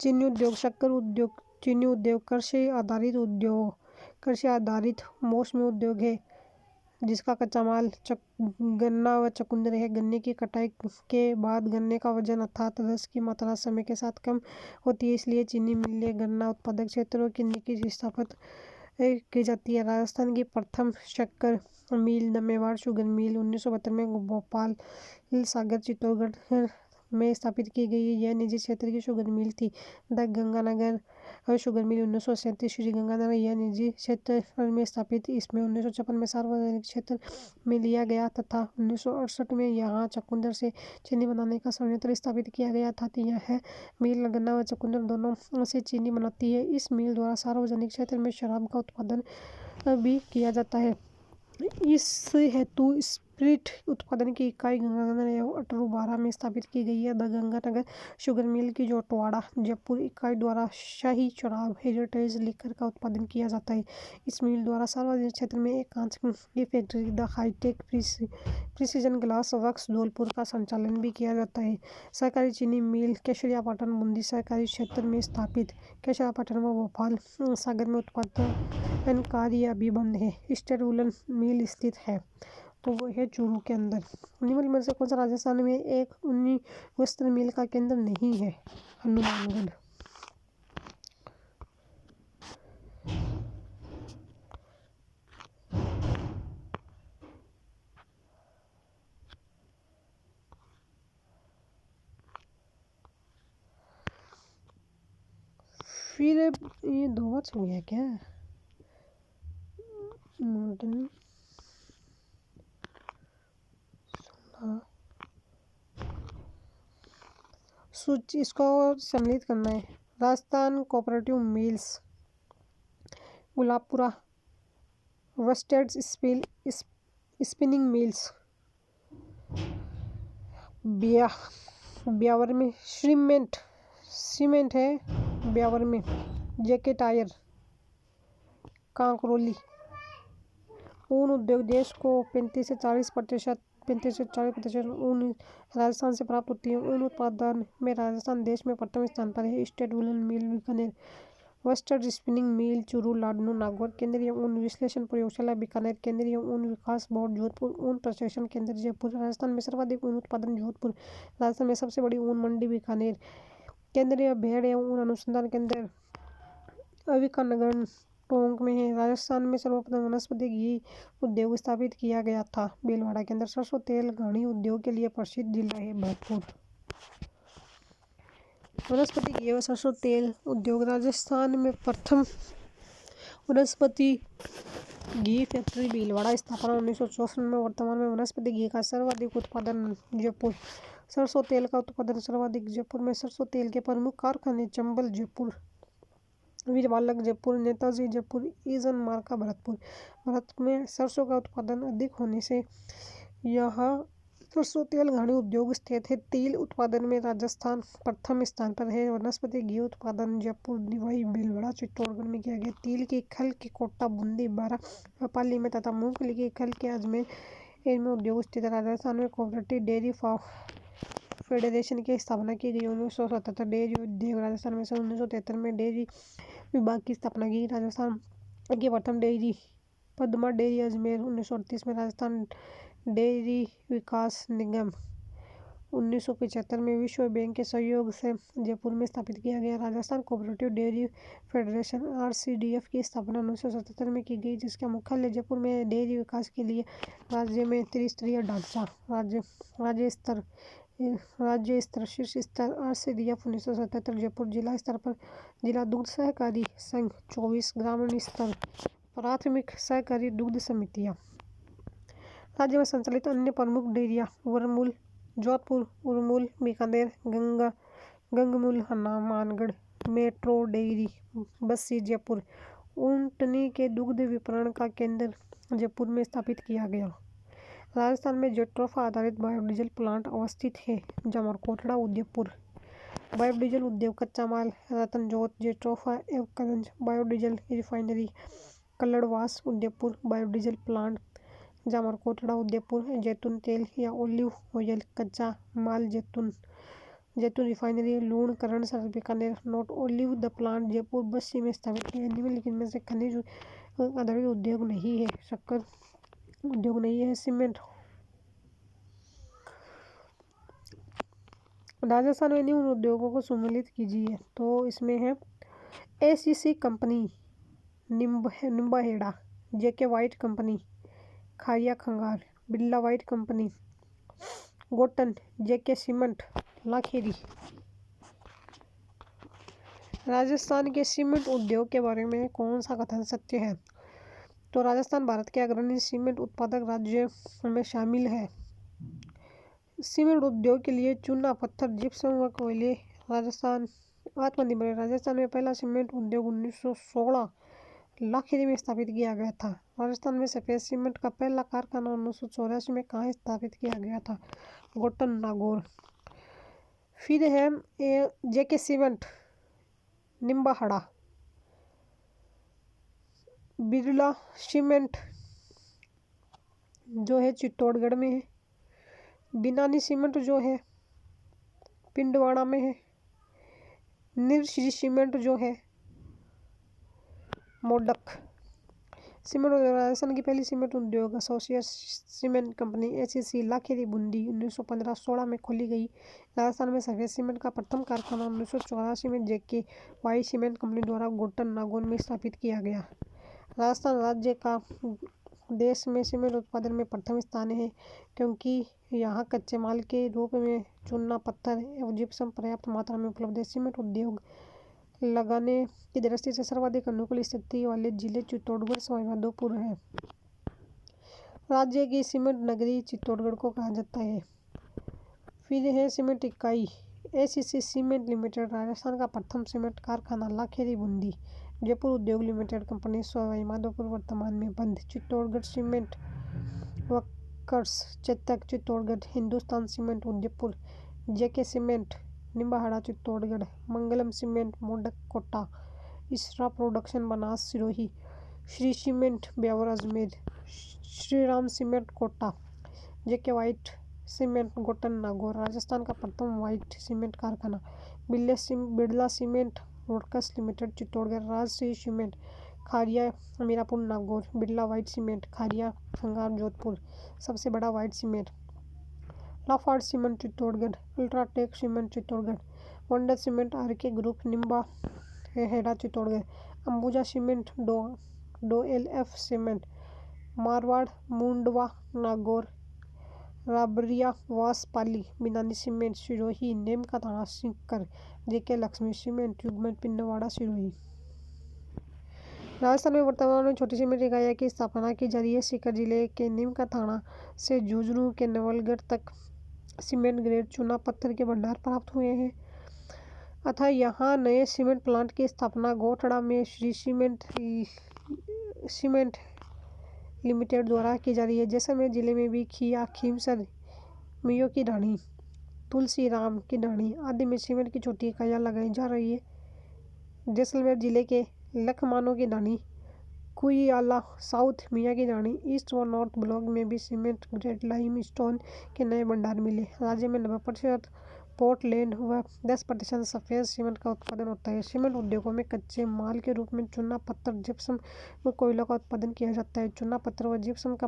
चीनी उद्योग, शक्कर उद्योग, चीनी उद्योग कृषि आधारित मौसमी उद्योग है, जिसका कच्चा माल गन्ना व चकुंदर है। गन्ने की कटाई के बाद गन्ने का वजन अर्थात रस की मात्रा समय के साथ कम होती है, इसलिए चीनी मिलें गन्ना उत्पादक क्षेत्रों की निकी स्थापित की जाती है। राजस्थान की प्रथम शक्कर मिल द मेवाड़ शुगर मिल 1972 में भोपाल सागर चित्तौड़गढ़ में स्थापित की गई। यह निजी क्षेत्र की शुगर मिल थी। द गंगानगर शुगर मिल 1937 श्री गंगानगर, यह निजी क्षेत्र में स्थापित। इसमें 1956 में सार्वजनिक क्षेत्र में लिया गया तथा 1968 में यहाँ चकुंदर से चीनी बनाने का संयंत्र स्थापित किया गया था। यह मिल गन्ना व चकुंदर दोनों से चीनी बनाती है। इस मिल द्वारा सार्वजनिक क्षेत्र में शराब का उत्पादन भी किया जाता है। इस हेतु स्पिरिट उत्पादन की इकाई गंगानगर एवं अटरूबारा में स्थापित की गई है। द गंगानगर शुगर मिल की जोटवाड़ा जयपुर इकाई द्वारा शाही शराब हेरिटेज लिकर का उत्पादन किया जाता है। इस मिल द्वारा सार्वजनिक क्षेत्र में एक कांच की factory the hi tech precision glass works Dholpur का संचालन भी किया जाता है। सहकारी चीनी मिल केसरियापाटन बूंदी सहकारी क्षेत्र में स्थापित। केसरियापाटन व भोपाल सागर में उत्पादन कार्य अभी बंद है। स्टेट वुलन मिल स्थित है, तो वो है चूरू के अंदर। निम्न में से कौन सा राजस्थान में एक ऊनी वस्त्र मिल का केंद्र नहीं है? हनुमानगढ़। फिर ये 2 बार हो गया क्या? मॉडर्न सूची इसको सम्मिलित करना है। Rajasthan cooperative mills Gulabpura, worsted spinning mills Beawar में, सीमेंट है ब्यावर में, जेके टायर कांकरोली। ऊन उद्योग देश को 35 से 40% 35 से 40% ऊन राजस्थान से प्राप्त होती है। ऊन उत्पादन में राजस्थान देश में प्रथम स्थान पर है। State woollen mill Bikaner, western spinning mill Churu, Ladnun, Nagaur, केंद्रीय ऊन विश्लेषण प्रयोगशाला बीकानेर, केंद्रीय ऊन विकास बोर्ड जोधपुर, ऊन प्रशिक्षण केंद्र जयपुर। राजस्थान में सर्वाधिक ऊन उत्पादन जोधपुर। राजस्थान में सबसे बड़ी ऊन मंडी बीकानेर। केंद्रीय भेड़ एवं ऊन अनुसंधान केंद्र अविकानगन टोंक में है। राजस्थान में सर्वप्रथम वनस्पति घी उद्योग स्थापित किया गया था भीलवाड़ा के अंदर। सरसों तेल घानी उद्योग के लिए प्रसिद्ध जिला है भरतपुर। वनस्पति घी और सरसों तेल उद्योग राजस्थान में प्रथम वनस्पति घी फैक्ट्री भीलवाड़ा स्थापना 1964 में। वर्तमान में वनस्पति घी का सर्वाधिक उत्पादन जयपुर। सरसों तेल का उत्पादन सर्वाधिक जयपुर में। सरसों तेल के प्रमुख कारखाने चंबल जयपुर, वीर बालक जयपुर, नेताजी जयपुर, ईजन मार्का भरतपुर। भारत में सरसों का उत्पादन अधिक होने से यहाँ सरसों तेल घानी उद्योग स्थित है। तिल उत्पादन में राजस्थान प्रथम स्थान पर है। वनस्पति घी उत्पादन जयपुर, निवाई, भीलवाड़ा, चित्तौड़गढ़ में किया गया। तिल की खल के कोटा, बूंदी, बारा, भोपाली में तथा मूंगफली की खल के अजमेर में उद्योग स्थित है। राजस्थान में कोऑपरेटिव डेयरी फेडरेशन की स्थापना की गई। 1977 डेयरी उद्योग राजस्थान में सन 1973 में डेयरी विभाग की स्थापना की। राजस्थान की प्रथम डेयरी पद्मा डेयरी अजमेर। 1938 में राजस्थान डेयरी विकास निगम 1975 में विश्व बैंक के सहयोग से जयपुर में स्थापित किया गया। Rajasthan cooperative dairy federation RCDF की स्थापना 1977 में की गई, जिसका मुख्यालय जयपुर में है। डेयरी विकास के लिए राज्य में त्रिस्तरीय ढांचा राज्य स्तर शीर्ष स्तर RCDF 1977 जयपुर। जिला स्तर पर जिला दुग्ध सहकारी संघ 24। ग्रामीण स्तर प्राथमिक सहकारी दुग्ध समितियां। राज्य में संचालित अन्य प्रमुख डेयरियां वर्मूल जोधपुर, उरमूल बीकानेर, गंगमूल हनुमानगढ़, मेट्रो डेयरी बस्सी जयपुर। ऊंटनी के दुग्ध विपणन का केंद्र जयपुर में स्थापित किया गया। राजस्थान में जेट्रोफा आधारित बायोडीजल प्लांट अवस्थित है। जामरकोटड़ा उदयपुर। बायोडीजल उद्योग कच्चा माल रतनजोत, जेट्रोफा एवं करंज। Biodiesel refinery Kalladwas Udaipur. Biodiesel plant Jamarkotda Udaipur. जैतून तेल या ओलिव ऑयल कच्चा माल जैतून refinery Lunkaran Bikaner. Note olive the plant Jaipur Bassi में स्थापित है। निम्नलिखित में से खनिज आधारित उद्योग नहीं है। शक्कर उद्योग नहीं है। सीमेंट। राजस्थान में निम्न उद्योगों को सम्मिलित कीजिए। तो इसमें है ACC company Nimbahera, JK white company Kharia Khangar, Birla white company Gotan, JK cement Lakheri. Rajasthan के सीमेंट उद्योग के बारे में कौन सा कथन सत्य है? तो राजस्थान भारत के अग्रणी सीमेंट उत्पादक राज्यों में शामिल है। सीमेंट उद्योग के लिए चूना पत्थर, जिप्सम व कोयले राजस्थान आत्मनिर्भर है। राजस्थान में पहला सीमेंट उद्योग 1916 लाखेरी में स्थापित किया गया था। राजस्थान में सफेद सीमेंट का पहला कारखाना 1984 में कहाँ स्थापित किया गया था? गोटन नागौर। फिर है JK सीमेंट निम्बाहड़ा। बिरला सीमेंट जो है चित्तौड़गढ़ में है। बिनानी सीमेंट जो है पिंडवाड़ा में है। निरश्री सीमेंट जो है मोडक। सीमेंट राजस्थान की पहली सीमेंट उद्योग associate cement company ACC Lakheri Bundi 1915-16 में खोली गई। राजस्थान में सफेद सीमेंट का प्रथम कारखाना 1984 में JK वाई सीमेंट कंपनी द्वारा गोटन नागौर में स्थापित किया गया। राजस्थान राज्य का देश में सीमेंट उत्पादन में प्रथम स्थान है, क्योंकि यहाँ कच्चे माल के रूप में चूना पत्थर एवं जिप्सम पर्याप्त मात्रा में उपलब्ध है। सीमेंट उद्योग लगाने की दृष्टि से सर्वाधिक अनुकूल स्थिति वाले जिले चित्तौड़गढ़, सवाईमाधोपुर है। राज्य की सीमेंट नगरी चित्तौड़गढ़ को कहा जाता है। फिर है सीमेंट इकाई ACC सीमेंट लिमिटेड। राजस्थान का प्रथम सीमेंट कारखाना लाखेरी बूंदी। जयपुर उद्योग लिमिटेड कंपनी सवाईमाधोपुर वर्तमान में बंद। Chittorgarh cement workers Chetak Chittorgarh. Hindustan cement Udaipur. JK cement Nimbahera Chittorgarh. Mangalam cement Modak Kota. इसरा production Banas Sirohi. Shree cement Beawar Ajmer. Shriram cement Kota. JK white cement Gotan Nagaur Rajasthan का प्रथम वाइट सीमेंट कारखाना। Birla cement workers limited Chittorgarh. Rajshree cement Kharia Mirapur Nagaur. Birla white cement Kharia Khangar Jodhpur सबसे बड़ा white cement. Lafarge cement Chittorgarh. UltraTech cement Chittorgarh. Wonder cement R K group Nimbahera Chittorgarh. Ambuja cement डो LF cement Marwar Mundwa Nagaur. राबरिया वासपाली Binani cement Sirohi नेम का थाना सीकर। जेके लक्ष्मी सीमेंट युगमत पिंडवाड़ा सिरोही। राजस्थान में वर्तमान में छोटी सीमेंट इकाइयों की स्थापना की जा रही है। सीकर जिले के नीम का थाना से झुंझुनू के नवलगढ़ तक सीमेंट ग्रेड चूना पत्थर के भंडार प्राप्त हुए हैं अतः यहाँ नए सीमेंट प्लांट की स्थापना गोठड़ा में श्री सीमेंट लिमिटेड द्वारा की जा रही है। जैसलमेर जिले में भी खिया खीमसर मियो की ढाणी तुलसीराम की ढाणी आदि में सीमेंट की छोटी इकाइयाँ लगाई जा रही है। जैसलमेर जिले के लखमानो की ढाणी कुइयाला साउथ मियाँ की ढाणी ईस्ट व नॉर्थ ब्लॉक में भी सीमेंट ग्रेड लाइम स्टोन के नए भंडार मिले। राज्य में 90% पोर्टलैंड व 10% सफेद सीमेंट का उत्पादन होता है। सीमेंट उद्योगों में कच्चे माल के रूप में चूना पत्थर जिप्सम व कोयला का उत्पादन किया जाता है। चूना पत्थर व जिप्सम का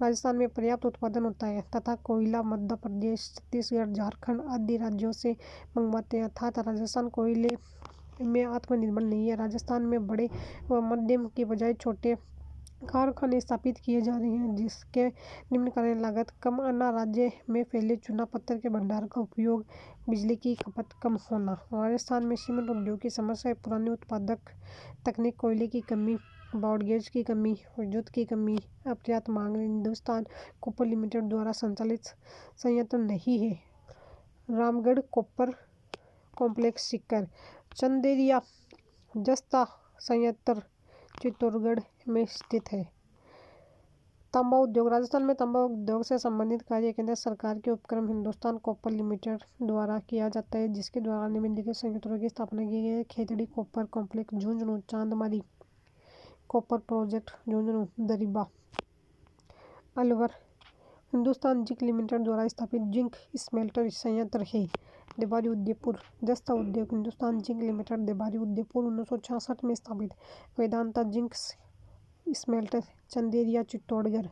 राजस्थान में पर्याप्त उत्पादन होता है तथा कोयला मध्य प्रदेश छत्तीसगढ़ झारखंड आदि राज्यों से मंगवाते हैं अर्थात राजस्थान कोयले में आत्मनिर्भर नहीं है। राजस्थान में बड़े व मध्यम की बजाय छोटे कारखाने स्थापित किए जा रहे हैं जिसके निम्न कारण लागत कम आना राज्य में फैले चूना पत्थर के भंडार का उपयोग बिजली की खपत कम होना। राजस्थान में सीमेंट उद्योग की समस्या पुरानी उत्पादक तकनीक कोयले की कमी ब्रॉडगेज की कमी विद्युत की कमी अपर्याप्त मांग हिंदुस्तान कॉपर लिमिटेड द्वारा संचालित संयंत्र नहीं है। Ramgarh copper complex Sikar. चंदेरिया जस्ता संयंत्र चित्तौड़गढ़ में स्थित है। तांबा उद्योग। राजस्थान में तांबा उद्योग से संबंधित कार्य केंद्र सरकार के उपक्रम हिंदुस्तान कॉपर लिमिटेड द्वारा किया जाता है जिसके द्वारा निम्नलिखित संयंत्रों की स्थापना की गई है। Khetri copper complex Jhunjhunu. Chandmari copper project Jhunjhunu. Dariba Alwar Hindustan zinc limited द्वारा स्थापित जिंक स्मेल्टर संयंत्र है। देबारी उदयपुर। जस्ता उद्योग हिंदुस्तान जिंक लिमिटेड देबारी उदयपुर 1966 में स्थापित। Vedanta zinc smelter Chanderia Chittorgarh.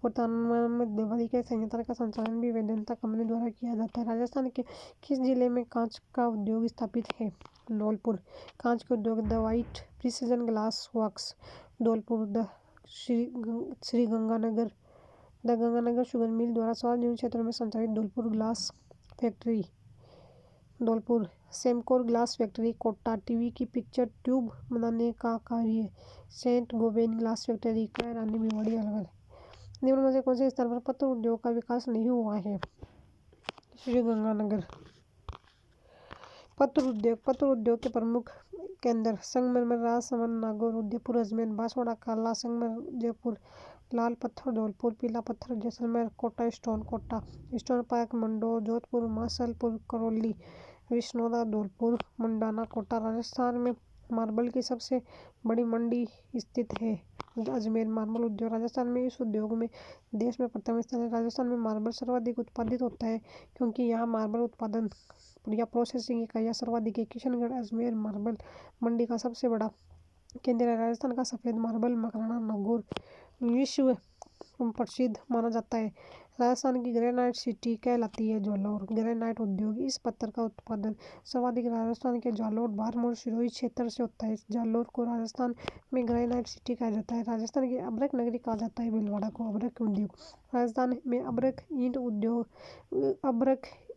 वर्तमान में देबारी के संयंत्र का संचालन भी वेदांता कंपनी द्वारा किया जाता है। राजस्थान के किस जिले में कांच का उद्योग स्थापित है? धौलपुर। कांच के उद्योग the white precision glass works Dholpur. The Ganganagar sugar mill द्वारा सार्वजनिक क्षेत्रों में संचालित Dholpur glass factory Dholpur. Semcor glass factory Kota. TV की पिक्चर ट्यूब बनाने का कार्य सेंट गोबेन ग्लास फैक्ट्री रानी भिवाड़ी अलवर। निम्न में से कौन से स्थान पर पत्र उद्योग का विकास नहीं हुआ है? श्री गंगानगर। पत्र उद्योग के प्रमुख केंद्र संगमरमर राजसमंद नागौर उदयपुर अजमेर बांसवाड़ा काला संगमरमर जयपुर लाल पत्थर धौलपुर पीला पत्थर जैसलमेर कोटा स्टोन पार्क मंडो जोधपुर मासलपुर करौली विष्णुदा धौलपुर मंडाना कोटा। राजस्थान में मार्बल की सबसे बड़ी मंडी स्थित है अजमेर। मार्बल उद्योग। राजस्थान में इस उद्योग में देश में प्रथम स्थान है। राजस्थान में मार्बल सर्वाधिक उत्पादित होता है क्योंकि यहाँ मार्बल उत्पादन या प्रोसेसिंग इकाइयाँ सर्वाधिक है। किशनगढ़ अजमेर मार्बल मंडी का सबसे बड़ा केंद्र है। राजस्थान का सफ़ेद मार्बल मकराना नागौर विश्व प्रसिद्ध माना जाता है। राजस्थान की ग्रेनाइट सिटी कहलाती है जालौर। ग्रेनाइट उद्योग। इस पत्थर का उत्पादन सर्वाधिक राजस्थान के जालौर बारमौर सिरोही क्षेत्र से होता है। जालौर को राजस्थान में ग्रेनाइट सिटी कहा जाता है। राजस्थान की अभ्रक नगरी कहा जाता है भीलवाड़ा को। अभ्रक उद्योग। राजस्थान में अभ्रक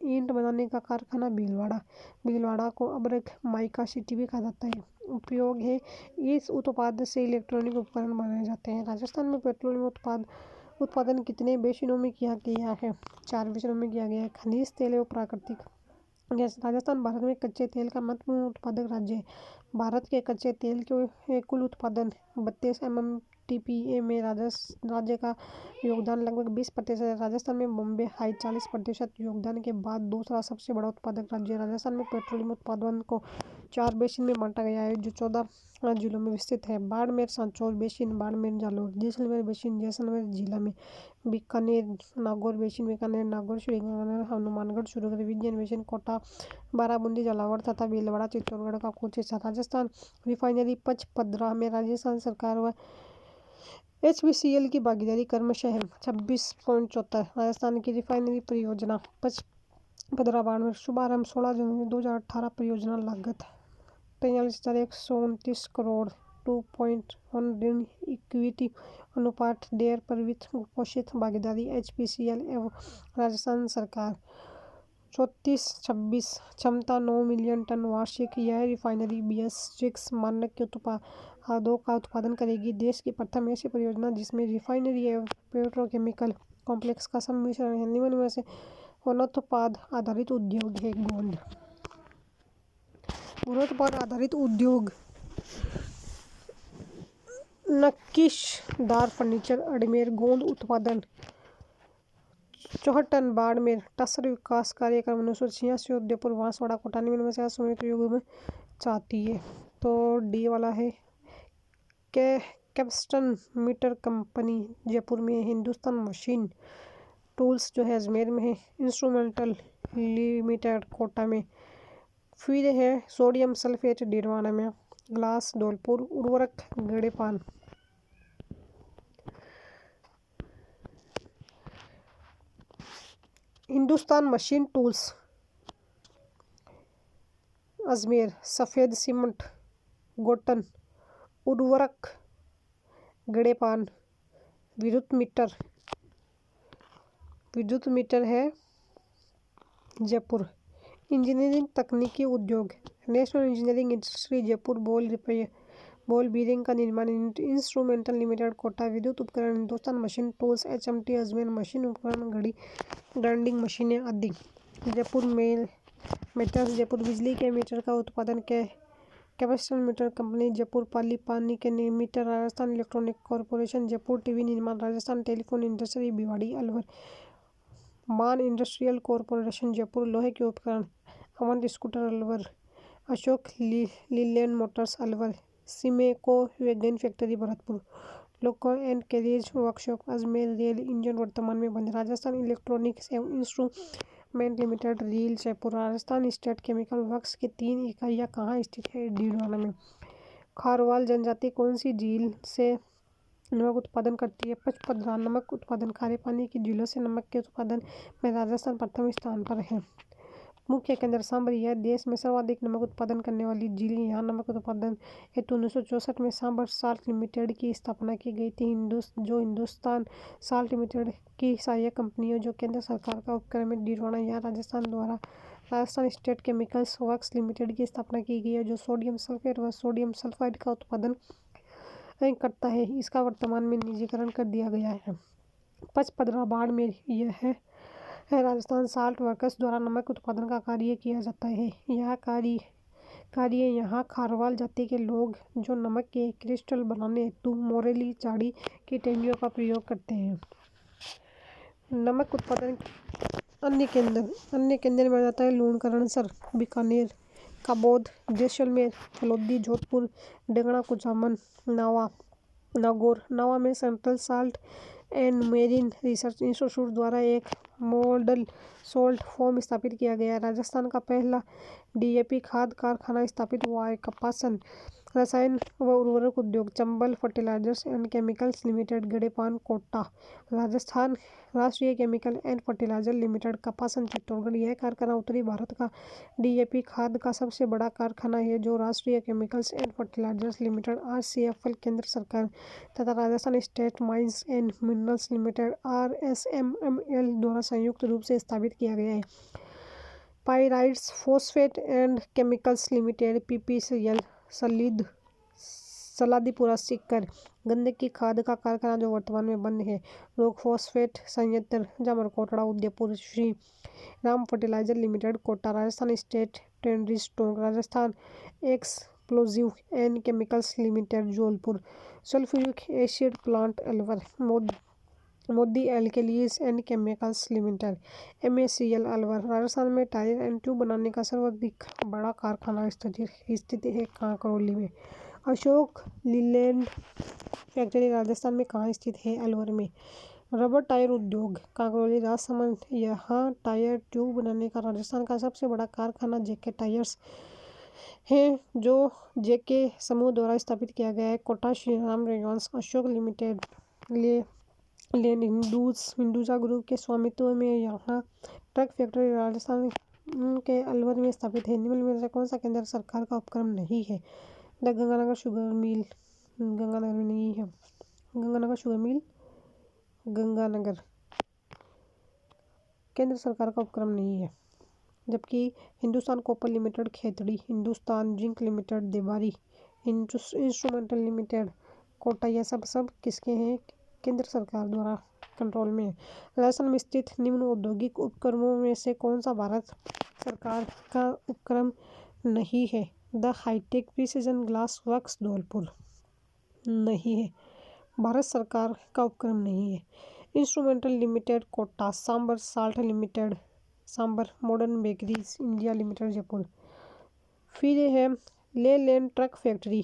ईंट बनाने का कारखाना भीलवाड़ा को अभ्रक माइका सिटी भी कहा जाता है। उपयोग है। इस उत्पाद से इलेक्ट्रॉनिक उपकरण बनाए जाते हैं। राजस्थान में पेट्रोलियम उत्पादन कितने बेसिनों में किया गया है? 4 बेसिनों में किया गया है। खनिज तेल एवं प्राकृतिक गैस। राजस्थान भारत में कच्चे तेल का महत्वपूर्ण उत्पादक राज्य है। भारत के कच्चे तेल के कुल उत्पादन 32 TPA में राज्य का योगदान लगभग 20% है। राजस्थान में बॉम्बे हाई 40% योगदान के बाद दूसरा सबसे बड़ा उत्पादक राज्य है। राजस्थान में पेट्रोलियम उत्पादन को 4 बेसिन में बांटा गया है जो 14 जिलों में विस्तृत है। बाड़मेर सांचौर बेसिन बाड़मेर जालोर, जैसलमेर बेसिन जैसलमेर जिला में, बीकानेर नागौर बेसिन बीकानेर नागौर, श्रीगंगानगर हनुमानगढ़ सूरत, विजयन बेसिन कोटा बाराबूंदी झालावाड़ तथा भीलवाड़ा चित्तौड़गढ़ का कुछ हिस्सा। राजस्थान रिफाइनरी पचपदरा में राजस्थान सरकार व HPCL की भागीदारी क्रमशः 26.74। राजस्थान की रिफाइनरी परियोजना पचपदरा बाड़मेर, शुभारंभ 16 जनवरी 2018, परियोजना लागत 43,129 करोड़, 2.1 ऋण इक्विटी अनुपात, डेयर पर वित्त पोषित भागीदारी HPCL एवं राजस्थान सरकार, 3426, क्षमता 9 मिलियन टन वार्षिक। यह रिफाइनरी BS6 मानक के उत्पादों का उत्पादन करेगी। देश की प्रथम ऐसी परियोजना जिसमें रिफाइनरी एवं पेट्रोकेमिकल कॉम्प्लेक्स का सम्मिश्रण है। निम्न में से वनोत्पाद आधारित उद्योग है। गोंद वनोत्पाद आधारित उद्योग नक्शीदार फर्नीचर अजमेर, गोंद उत्पादन 64 टन बाड़मेर, टसर विकास कार्यक्रम 986 उदयपुर, बांसवाड़ा कोटा। निम्न में से असममित युग में चाहती है तो डी वाला है। कैप्स्टन मीटर कंपनी जयपुर में है। हिंदुस्तान मशीन टूल्स जो है अजमेर में है। इंस्ट्रूमेंटल लिमिटेड कोटा में। फिर है सोडियम सल्फेट डीडवाना में। ग्लास धौलपुर, उर्वरक गड़ेपान। हिंदुस्तान मशीन टूल्स अजमेर, सफ़ेद सीमेंट गोटन, उर्वरक गड़ेपान। विद्युत मीटर है जयपुर। इंजीनियरिंग तकनीकी उद्योग national engineering industry Jaipur, ball bearing का निर्माण यूनिट इंस्ट्रूमेंटल लिमिटेड कोटा। विद्युत उपकरण Hindustan machine tools HMT Ajmer, machine उपकरण घड़ी ग्राइंडिंग मशीनें आदि। जयपुर मेटल्स जयपुर, बिजली के मीटर का उत्पादन कैप्स्टन मीटर कंपनी जयपुर, पानी के meter Rajasthan electronic corporation Jaipur, TV निर्माण Rajasthan telephone industry Bhiwadi Alwar, Man industrial corporation Jaipur, लोहे के उपकरण Avant scooter Alwar, Ashok Leyland motors Alwar, Simco wagon factory Bharatpur, loco and carriage workshop Ajmer, rail engine वर्तमान में बंद। राजस्थान इलेक्ट्रॉनिक्स एवं इंस्ट्रूमेंट लिमिटेड रील Jaipur. Rajasthan state chemical works की 3 इकाइयाँ कहाँ स्थित है? डीडवाना में। खारवाल जनजाति कौन सी झील से नमक उत्पादन करती है? पचपदरा। नमक उत्पादन खारे पानी की झीलों से नमक के उत्पादन में राजस्थान प्रथम स्थान पर है। मुख्य केंद्र सांभर, यह देश में सर्वाधिक नमक उत्पादन करने वाली झील। यहाँ नमक उत्पादन हेतु 1964 में सांभर साल्ट लिमिटेड की स्थापना की गई थी। हिंदुस्तान साल्ट लिमिटेड की सहायक कंपनी है जो केंद्र सरकार का उपक्रम है। डीडवाना, यहाँ राजस्थान द्वारा Rajasthan state chemicals works limited की स्थापना की गई है जो सोडियम सल्फेट व सोडियम सल्फाइड का उत्पादन करता है। इसका वर्तमान में निजीकरण कर दिया गया है। पचपदरा बाड़मेर, यह है राजस्थान साल्ट वर्कर्स द्वारा नमक उत्पादन का कार्य किया जाता है। यह कार्य यहाँ खारवाल जाति के लोग जो नमक के क्रिस्टल बनाने हेतु मोरेली झाड़ी की टहनियों का प्रयोग करते हैं। नमक उत्पादन अन्य केंद्र में जाता है लूणकरणसर, बीकानेर, काबोद, जैसलमेर, फलोदी, जोधपुर, डंगना, कुचामन, नागौर। नावा में central salt and marine research institute द्वारा एक मॉडल सोल्ट फॉर्म स्थापित किया गया है। राजस्थान का पहला DAP खाद कारखाना स्थापित हुआ है। कपासन, रसायन व उर्वरक उद्योग Chambal fertilisers and chemicals limited, Gadepan Kota. Rajasthan Rashtriya chemical and fertiliser limited, Kapasan Chittorgarh. यह कारखाना उत्तरी भारत का DAP खाद का सबसे बड़ा कारखाना है जो Rashtriya chemicals and fertilisers limited RCFL केंद्र सरकार तथा Rajasthan state mines and minerals limited RSMML द्वारा संयुक्त रूप से स्थापित किया गया है। Pyrites phosphate and chemicals limited PPCL Saladipura Sikar, गंधक की खाद का कारखाना जो वर्तमान में बंद है। रोक फॉस्फेट संयंत्र Jamarkotda Udaipur, Shri Ram fertiliser limited Kota. Rajasthan state tannery stock, Rajasthan ex explosive and chemicals limited Jaunpur. Sulphuric acid plant Alwar. Modi alkalies and chemicals limited MACL Alwar. Rajasthan में टायर एंड ट्यूब बनाने का सर्वाधिक बड़ा कारखाना स्थित है कांकरौली में। अशोक लीलैंड फैक्ट्री राजस्थान में कहाँ स्थित है? अलवर में। रबर टायर उद्योग कांकरौली राजसमंद। यहाँ टायर ट्यूब बनाने का राजस्थान का सबसे बड़ा कारखाना JK टायर्स है, जो JK समूह द्वारा स्थापित किया गया है। कोटा श्रीराम रेवांस Ashok limited land Hinduja group के स्वामित्व में यहाँ ट्रक फैक्ट्री राजस्थान के अलवर में स्थापित है। निम्न में से कौन सा केंद्र सरकार का उपक्रम नहीं है? The Ganganagar sugar mill Ganganagar में नहीं है। गंगानगर शुगर मिल गंगानगर केंद्र सरकार का उपक्रम नहीं है। जबकि Hindustan copper limited Khetri, Hindustan zinc limited Devari, instrumental limited Kota, यह सब किसके हैं? केंद्र सरकार द्वारा कंट्रोल में है। राजस्थान में स्थित निम्न औद्योगिक उपक्रमों में से कौन सा भारत सरकार का उपक्रम नहीं है? The hi tech precision glass works Dholpur नहीं है, भारत सरकार का उपक्रम नहीं है। Instrumental limited Kota. Sambhar salt limited Sambhar. Modern bakeries India limited Jaipur. फिर है लेलैंड ट्रक फैक्ट्री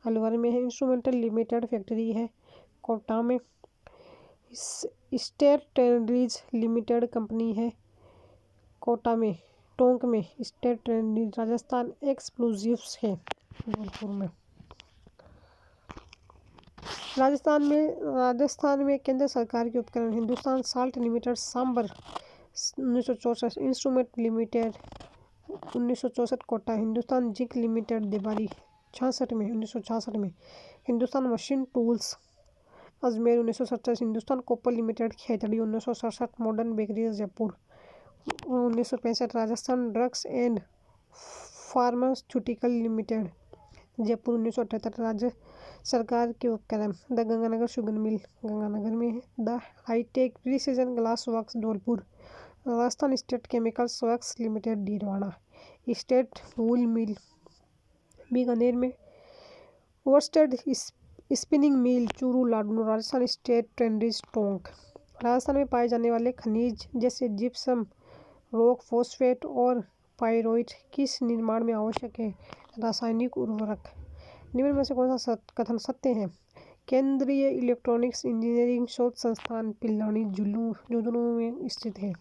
अलवर में है। इंस्ट्रूमेंटल लिमिटेड फैक्ट्री है कोटा में। स्टेट ट्रेनरीज लिमिटेड कंपनी है कोटा में। टोंक में स्टेट ट्रेनरीज। राजस्थान एक्सप्लोजिव्स है जौनपुर में। राजस्थान में केंद्र सरकार के उपक्रम Hindustan salt limited Sambhar 1964। Instrument limited 1964 Kota. Hindustan zinc limited Debari 1966 में। Hindustan machine tools Ajmer 1947। Hindustan copper limited Khetri 1967। Modern bakeries Jaipur 1965। Rajasthan drugs and pharmaceutical limited Jaipur 1978। राज्य सरकार के उपक्रम the Ganganagar sugar mill Ganganagar में है। The hi tech precision glass works Dholpur. Rajasthan state chemicals works limited Didwana. State wool mill Bikaner में। Worsted spinning mill Churu Ladnun. Rajasthan state ट्रेनरीज Tonk. Rajasthan में पाए जाने वाले खनिज जैसे जिप्सम, रॉक फॉस्फेट और पाइरोइट किस निर्माण में आवश्यक है? रासायनिक उर्वरक। निम्न में से कौन सा कथन सत्य है? केंद्रीय इलेक्ट्रॉनिक्स इंजीनियरिंग शोध संस्थान पिल्लानी झुंझुनू में स्थित है।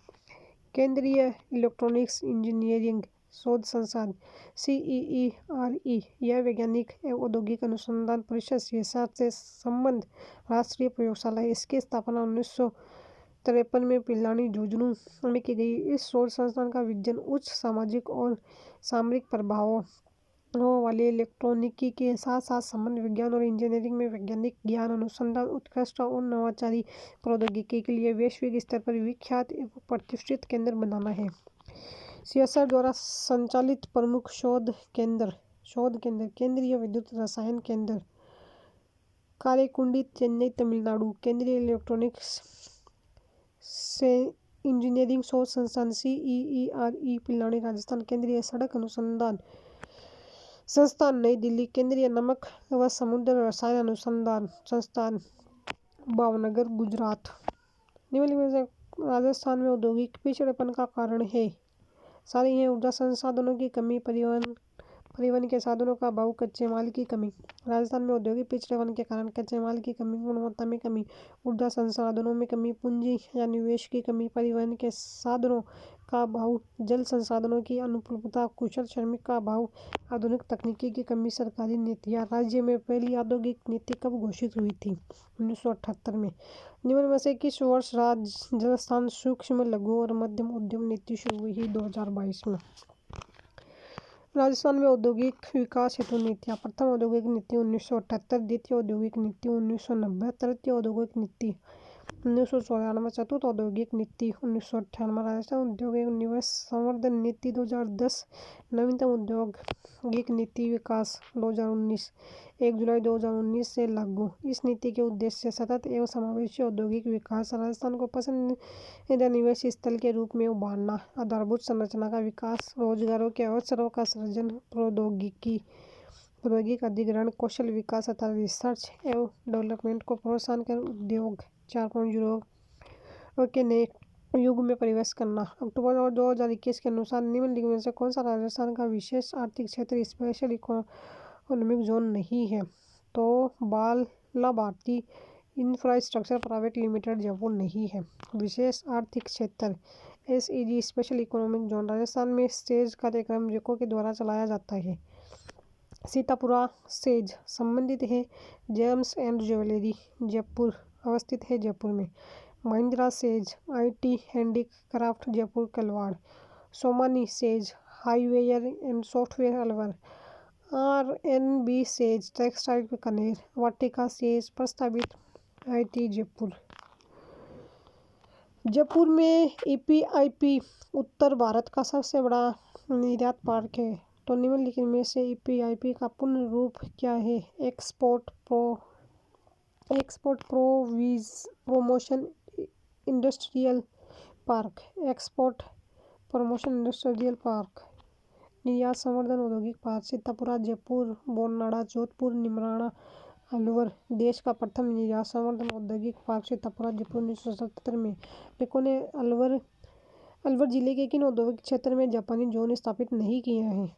केंद्रीय इलेक्ट्रॉनिक्स इंजीनियरिंग शोध संस्थान CEERE यह वैज्ञानिक एवं औद्योगिक अनुसंधान परिषद CSR से संबद्ध राष्ट्रीय प्रयोगशाला है। इसकी स्थापना 1953 में पिल्लानी झुंझुनू में की गई। इस शोध संस्थान का विजन उच्च सामाजिक और सामरिक प्रभावों वाले इलेक्ट्रॉनिकी के साथ साथ संबंध विज्ञान और इंजीनियरिंग में वैज्ञानिक ज्ञान अनुसंधान उत्कृष्ट और नवाचारी प्रौद्योगिकी के लिए वैश्विक स्तर पर विख्यात एवं प्रतिष्ठित केंद्र बनाना है। CSR द्वारा संचालित प्रमुख शोध केंद्र केंद्रीय विद्युत रसायन केंद्र कारेकुंडी चेन्नई तमिलनाडु। केंद्रीय इलेक्ट्रॉनिक्स से इंजीनियरिंग शोध संस्थान CEERE पिल्लानी राजस्थान। केंद्रीय सड़क अनुसंधान संस्थान नई दिल्ली। केंद्रीय नमक व समुद्र रसायन अनुसंधान संस्थान भावनगर गुजरात। निम्न में से राजस्थान में औद्योगिक पिछड़ेपन का कारण है? सारे हैं ऊर्जा संसाधनों की कमी, परिवहन के साधनों का अभाव, कच्चे माल की कमी। राजस्थान में औद्योगिक पिछड़ेपन के कारण कच्चे माल की कमी, गुणवत्ता में कमी, ऊर्जा संसाधनों में कमी, पूंजी या निवेश की कमी, परिवहन के साधनों का अभाव, जल संसाधनों की अनुपलब्धता, कुशल श्रमिक का अभाव, आधुनिक तकनीकी की कमी। सरकारी नीतियाँ। राज्य में पहली औद्योगिक नीति कब घोषित हुई थी? 1978 में। निम्न में से किस वर्ष राजस्थान सूक्ष्म लघु और मध्यम उद्यम नीति शुरू हुई? 2022 में। राजस्थान में औद्योगिक विकास हेतु नीतियाँ। प्रथम औद्योगिक नीति 1978, द्वितीय औद्योगिक नीति 1990, तृतीय औद्योगिक नीति 1994, चतुर्थ औद्योगिक नीति 1998। राजस्थान उद्योग एवं निवेश संवर्धन नीति 2010, नवीनतम औद्योगिक नीति विकास 2019, 1 जुलाई 2019 से लागू। इस नीति के उद्देश्य सतत एवं समावेशी औद्योगिक विकास, राजस्थान को पसंदीदा निवेश स्थल के रूप में उभारना, आधारभूत संरचना का विकास, रोजगारों के अवसरों का सृजन, प्रौद्योगिकी औद्योगिक अधिग्रहण, कौशल विकास तथा रिसर्च एवं डेवलपमेंट को प्रोत्साहन कर उद्योग 4.0 के नए युग में प्रवेश करना। अक्टूबर 2021 के अनुसार निम्नलिखित में से कौन सा राजस्थान का विशेष आर्थिक क्षेत्र स्पेशल इकोनॉमिक जोन नहीं है? तो Bala Bharti infrastructure private limited Jaipur नहीं है। विशेष आर्थिक क्षेत्र SEZ special economic zone Rajasthan में सेज कार्यक्रम जेको के द्वारा चलाया जाता है। सीतापुरा सेज संबंधित है जेम्स एंड ज्वेलरी जयपुर अवस्थित है जयपुर में। Mahindra SEZ IT handicraft Jaipur Kalwar. Somani SEZ hardware and software Alwar. RNB SEZ textile Bikaner. Vatika SEZ प्रस्तावित IT जयपुर। जयपुर में EPIP उत्तर भारत का सबसे बड़ा निर्यात पार्क है। तो निम्नलिखित में से EPIP का पूर्ण रूप क्या है? Export promotion industrial park. Export promotion industrial park. निर्यात संवर्धन औद्योगिक पार्क सीतापुरा जयपुर बोरनाड़ा जोधपुर निमराना अलवर। देश का प्रथम निर्यात संवर्धन औद्योगिक पार्क सीतापुरा जयपुर 1977 में। लेखकों ने अलवर जिले के किन औद्योगिक क्षेत्र में जापानी जोन स्थापित नहीं किया है?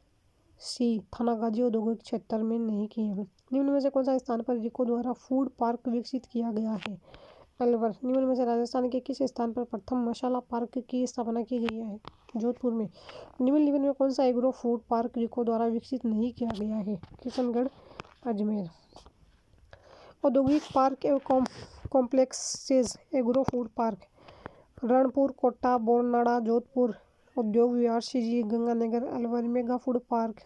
C थानागाजी औद्योगिक क्षेत्र में नहीं किया है। निम्न में से कौन सा स्थान पर रिको द्वारा फूड पार्क विकसित किया गया है? अलवर। निम्न में से राजस्थान के किस स्थान पर प्रथम मसाला पार्क की स्थापना की गई है? जोधपुर में। निम्नलिखित में कौन सा एग्रो फूड पार्क रिको द्वारा विकसित नहीं किया गया है? किशनगढ़ अजमेर। औद्योगिक पार्क एवं complexes agro food park Ranpur Kota Boranada Jodhpur. Udyog Vihar CG Ganganagar Alwar. Mega food park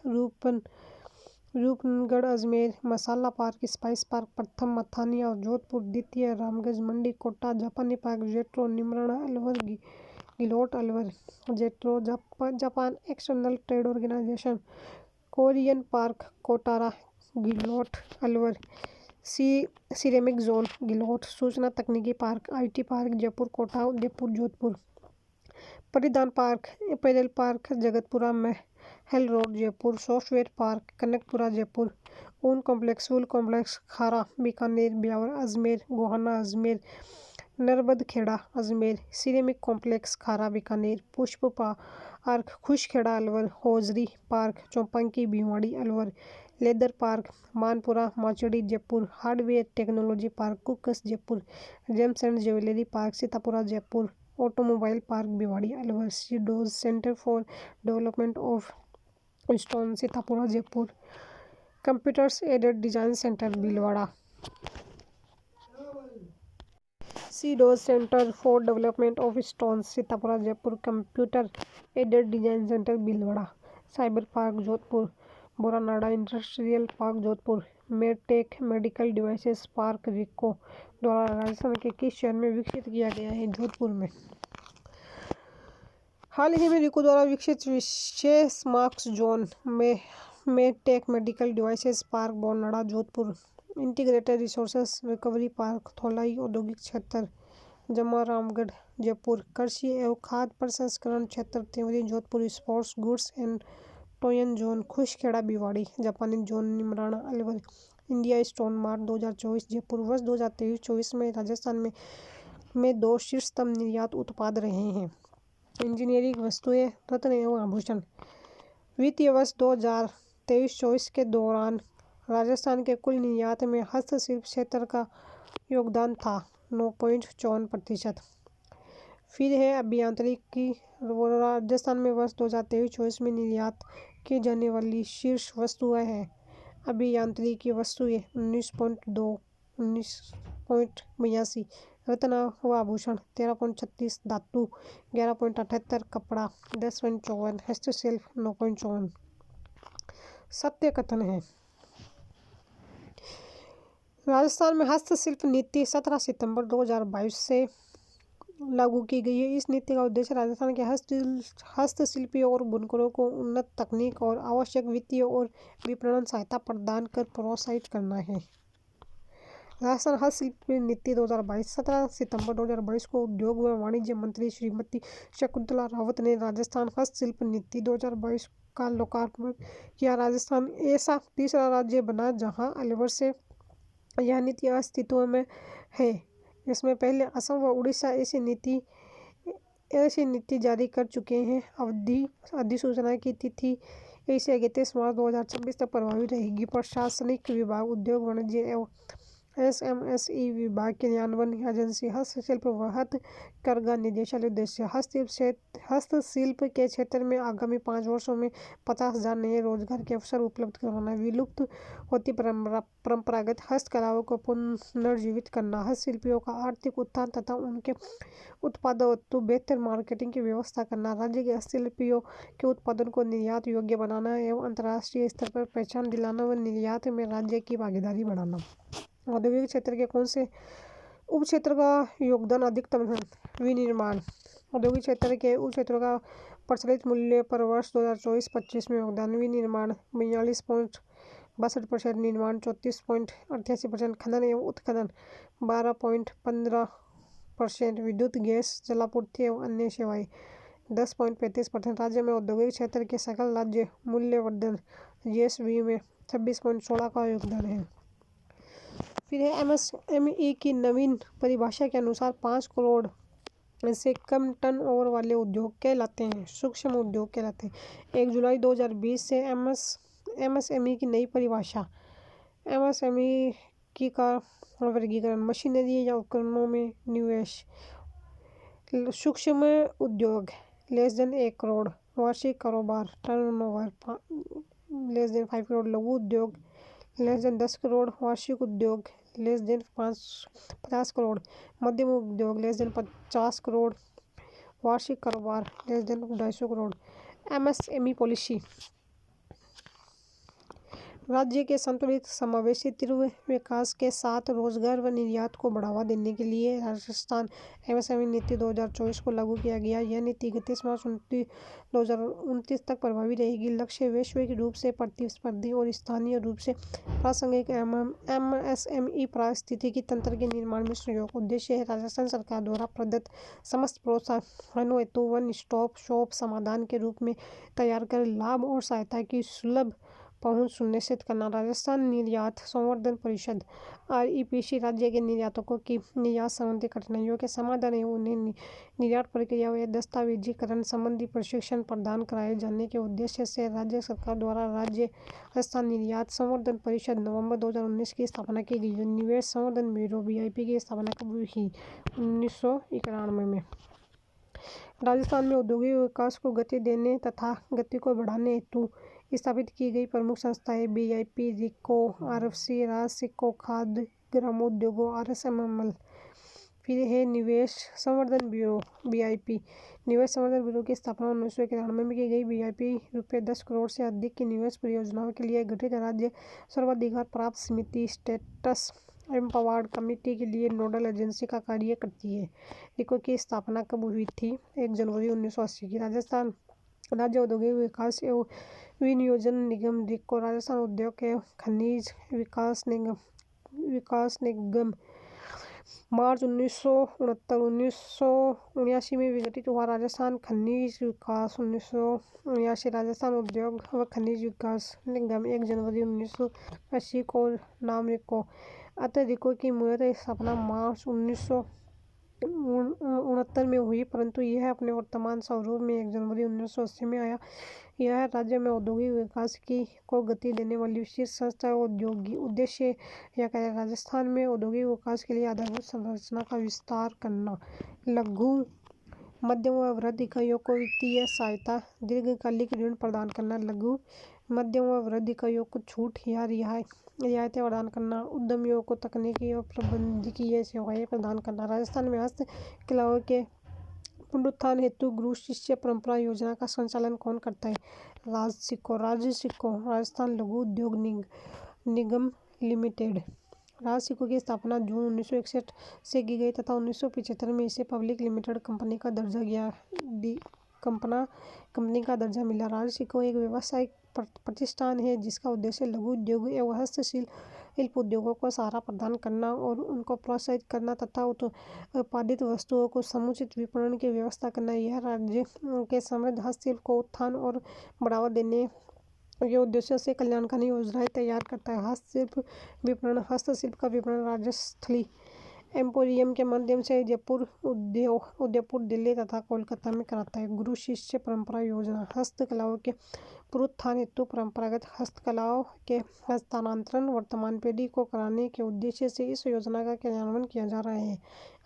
Roopangarh Ajmer. Masala park spice park प्रथम मथानी और जोधपुर द्वितीय। रामगंज मंडी कोटा। जापानी park JETRO Neemrana Alwar Ghiloth Alwar. JETRO Japan external trade organisation. Korean park Kotara Ghiloth Alwar. Ceramic zone Ghiloth. सूचना तकनीकी park IT park Jaipur Kota Udaipur Jodhpur. परिधान park apparel park Jagatpura Mahal road Jaipur. Software park Kanakpura Jaipur. ऊन complex wool complex Khara Bikaner Beawar Ajmer Gohana Ajmer. Narbadkheda Ajmer. Ceramic complex Khara Bikaner. पुष्प park Khushkhera Alwar. Hosiery park Chopanki Bhiwadi Alwar. Leather park Manpura Machedi Jaipur. Hardware technology park Kukas Jaipur. Gems and jewellery park Sitapura Jaipur. Automobile park Bhiwadi Alwar. CDOS centre for development of stone Sitapura Jaipur. Computers aided design centre Bhilwara. CDOS centre for development of stone Sitapura Jaipur. Computer aided design centre Bhilwara. Cyber park Jodhpur. Boranada industrial park Jodhpur. Medtech medical devices park RIICO द्वारा राजस्थान के किस शहर में विकसित किया गया है? जोधपुर में। हाल ही में रिको द्वारा विकसित विशेष मार्क्स जोन में medtech medical devices park Boranada Jodhpur. Integrated resources recovery park Tholai औद्योगिक क्षेत्र जमा रामगढ़ जयपुर। कृषि एवं खाद्य प्रसंस्करण क्षेत्र Tiwari Jodhpur. Sports goods and toys zone Khushkhera Bhiwadi. जापानी zone Neemrana Alwar. India stone mart 2024 Jaipur. वर्ष 2023-24 में राजस्थान में 2 शीर्षतम निर्यात उत्पाद रहे हैं। इंजीनियरिंग वस्तुएं रत्न एवं आभूषण। वित्तीय वर्ष 2023-24 के दौरान राजस्थान के कुल निर्यात में हस्तशिल्प क्षेत्र का योगदान था 9.54%। फिर है अभियांत्रिकी। राजस्थान में वर्ष 2023-24 में निर्यात की जाने वाली शीर्ष वस्तुएं हैं। अभियांत्रिकी वस्तुएं 19.82, रत्न व आभूषण 13.36, धातु 11.78, कपड़ा 10.54, हस्तशिल्प 9.54। सत्य कथन है। राजस्थान में हस्तशिल्प नीति 17 सितंबर 2022 से लागू की गई है। इस नीति का उद्देश्य राजस्थान के हस्तशिल्पियों और बुनकरों को उन्नत तकनीक और आवश्यक वित्तीय और विपणन सहायता प्रदान कर प्रोत्साहित करना है। राजस्थान हस्तशिल्प नीति 2022। 17 सितंबर 2022 को उद्योग व वाणिज्य मंत्री श्रीमती शकुंतला रावत ने राजस्थान हस्तशिल्प नीति 2022 का लोकार्पण किया। राजस्थान ऐसा तीसरा राज्य बना जहां अलवर से यह नीति अस्तित्व में है। इसमें पहले असम व उड़ीसा ऐसी नीति जारी कर चुके हैं। अधिसूचना की तिथि 1 से 31 मार्च 2026 तक प्रभावी रहेगी। प्रशासनिक विभाग, उद्योग वाणिज्य एवं SMSE विभाग, क्रियान्वयन एजेंसी, हस्तशिल्प व हथकरघा निदेशालय। उद्देश्य हस्तशिल्प के क्षेत्र में आगामी 5 वर्षों में 50,000 नए रोजगार के अवसर उपलब्ध करवाना, विलुप्त होती परंपरागत हस्तकलाओं को पुनर्जीवित करना, हस्तशिल्पियों का आर्थिक उत्थान तथा उनके उत्पादों हेतु बेहतर मार्केटिंग की व्यवस्था करना, राज्य के हस्तशिल्पियों के उत्पादन को निर्यात योग्य बनाना एवं अंतर्राष्ट्रीय स्तर पर पहचान दिलाना व निर्यात में राज्य की भागीदारी बढ़ाना। औद्योगिक क्षेत्र के कौन से उप क्षेत्र का योगदान अधिकतम है? विनिर्माण। औद्योगिक क्षेत्र के उप क्षेत्रों का प्रचलित मूल्य पर वर्ष 2024-25 में योगदान: विनिर्माण 42.62%, निर्माण 34.88%, खनन एवं उत्खनन 12.15%, विद्युत, गैस, जलापूर्ति एवं अन्य सेवाएं 10.35%। राज्य में औद्योगिक क्षेत्र के सकल राज्य मूल्यवर्धन GSV में 26.16 का योगदान है। फिर है MSME की नवीन परिभाषा के अनुसार 5 करोड़ से कम टर्नओवर वाले उद्योग कहलाते हैं, सूक्ष्म उद्योग कहलाते हैं। 1 जुलाई 2020 से MSME की नई परिभाषा। MSME की का वर्गीकरण: मशीनरी या उपकरणों में निवेश, सूक्ष्म उद्योग <1 करोड़ वार्षिक कारोबार टर्नओवर, 5 करोड़, लघु उद्योग 10 करोड़ वार्षिक उद्योग 50 करोड़, मध्यम उद्योग 50 करोड़ वार्षिक कारोबार 250 करोड़। MSME पॉलिसी: राज्य के संतुलित समावेशी तीव्र विकास के साथ रोजगार व निर्यात को बढ़ावा देने के लिए राजस्थान MSME नीति 2024 को लागू किया गया। यह नीति 31 मार्च 2029 तक प्रभावी रहेगी। लक्ष्य वैश्विक रूप से प्रतिस्पर्धी और स्थानीय रूप से प्रासंगिक MSME पारिस्थितिकी तंत्र के निर्माण में सहयोग। उद्देश्य है राजस्थान सरकार द्वारा प्रदत्त समस्त प्रोत्साहनों हेतु वन स्टॉप शॉप समाधान के रूप में तैयार कर लाभ और सहायता की सुलभ पहुंच सुनिश्चित करना। राजस्थान निर्यात संवर्धन परिषद REPC राज्य के निर्यातकों की निर्यात संबंधी कठिनाइयों के समाधान एवं उन्हें निर्यात प्रक्रिया व दस्तावेजीकरण संबंधी प्रशिक्षण प्रदान कराए जाने के उद्देश्य से राज्य सरकार द्वारा राजस्थान निर्यात संवर्धन परिषद नवंबर 2019 की स्थापना की गई। निवेश संवर्धन ब्यूरो VIP की स्थापना कब हुई? 1991 में। राजस्थान में औद्योगिक विकास को गति देने तथा गति को बढ़ाने हेतु स्थापित की गई प्रमुख संस्थाएं BIP, RICO, RFC, राज सिक्को, खाद्य ग्रामोद्योगों, RSMML। फिर है निवेश संवर्धन ब्यूरो BIP। निवेश संवर्धन ब्यूरो की स्थापना 1991 में की गई। BIP रुपये 10 करोड़ से अधिक की निवेश परियोजनाओं के लिए गठित राज्य सर्वाधिकार प्राप्त समिति स्टेटस एम्पावर्ड कमेटी के लिए नोडल एजेंसी का कार्य करती है। RICO की स्थापना कब हुई थी? 1 जनवरी 1980 की। राजस्थान राज्य औद्योगिक विकास एवं विनियोजन निगम RICO राजस्थान उद्योग एवं खनिज विकास निगम मार्च 1969 में विघटित हुआ। राजस्थान खनिज विकास 1979। राजस्थान उद्योग व खनिज विकास निगम 1 जनवरी 1980 को नाम RICO। अतः RICO की मूलतः स्थापना मार्च 1969 में हुई, परंतु यह अपने वर्तमान स्वरूप में 1 जनवरी 1980 में आया। यह राज्य में औद्योगिक विकास को गति देने वाली विशिष्ट संस्था है। उद्देश्य यह कार्य राजस्थान में औद्योगिक विकास के लिए आधारभूत संरचना का विस्तार करना, लघु मध्यम व वृहद इकाइयों को वित्तीय सहायता, दीर्घकालिक ऋण प्रदान करना, लघु मध्यम व वृहद इकाइयों को छूट या रियायतें प्रदान करना, उद्यमियों को तकनीकी और प्रबंधकीय सेवाएं प्रदान करना। राजस्थान में हस्तकलाओं के पुनरुत्थान हेतु गुरु शिष्य परंपरा योजना का संचालन कौन करता है? राज सिक्को राजस्थान लघु उद्योग निगम लिमिटेड। राज सिक्को की स्थापना जून 1961 से की गई तथा 1975 में इसे पब्लिक लिमिटेड कंपनी का दर्जा मिला। राज सिक्को एक व्यावसायिक प्रतिष्ठान है जिसका उद्देश्य लघु उद्योग एवं शिल्प उद्योगों को सहारा प्रदान करना और उनको प्रोत्साहित करना तथा उत्पादित वस्तुओं को समुचित विपणन की व्यवस्था करना, यह राज्य के समृद्ध हस्तशिल्प को उत्थान और बढ़ावा देने के उद्देश्यों से कल्याणकारी योजनाएं तैयार करता है। हस्तशिल्प विपणन का विपणन राज्यस्थली एम्पोरियम के माध्यम से जयपुर, उदयपुर, दिल्ली तथा कोलकाता में कराता है। गुरु शिष्य परंपरा योजना, हस्तकलाओं के पुनरुत्थान हेतु परंपरागत हस्तकलाओं के हस्तांतरण वर्तमान पीढ़ी को कराने के उद्देश्य से इस योजना का क्रियान्वयन किया जा रहा है।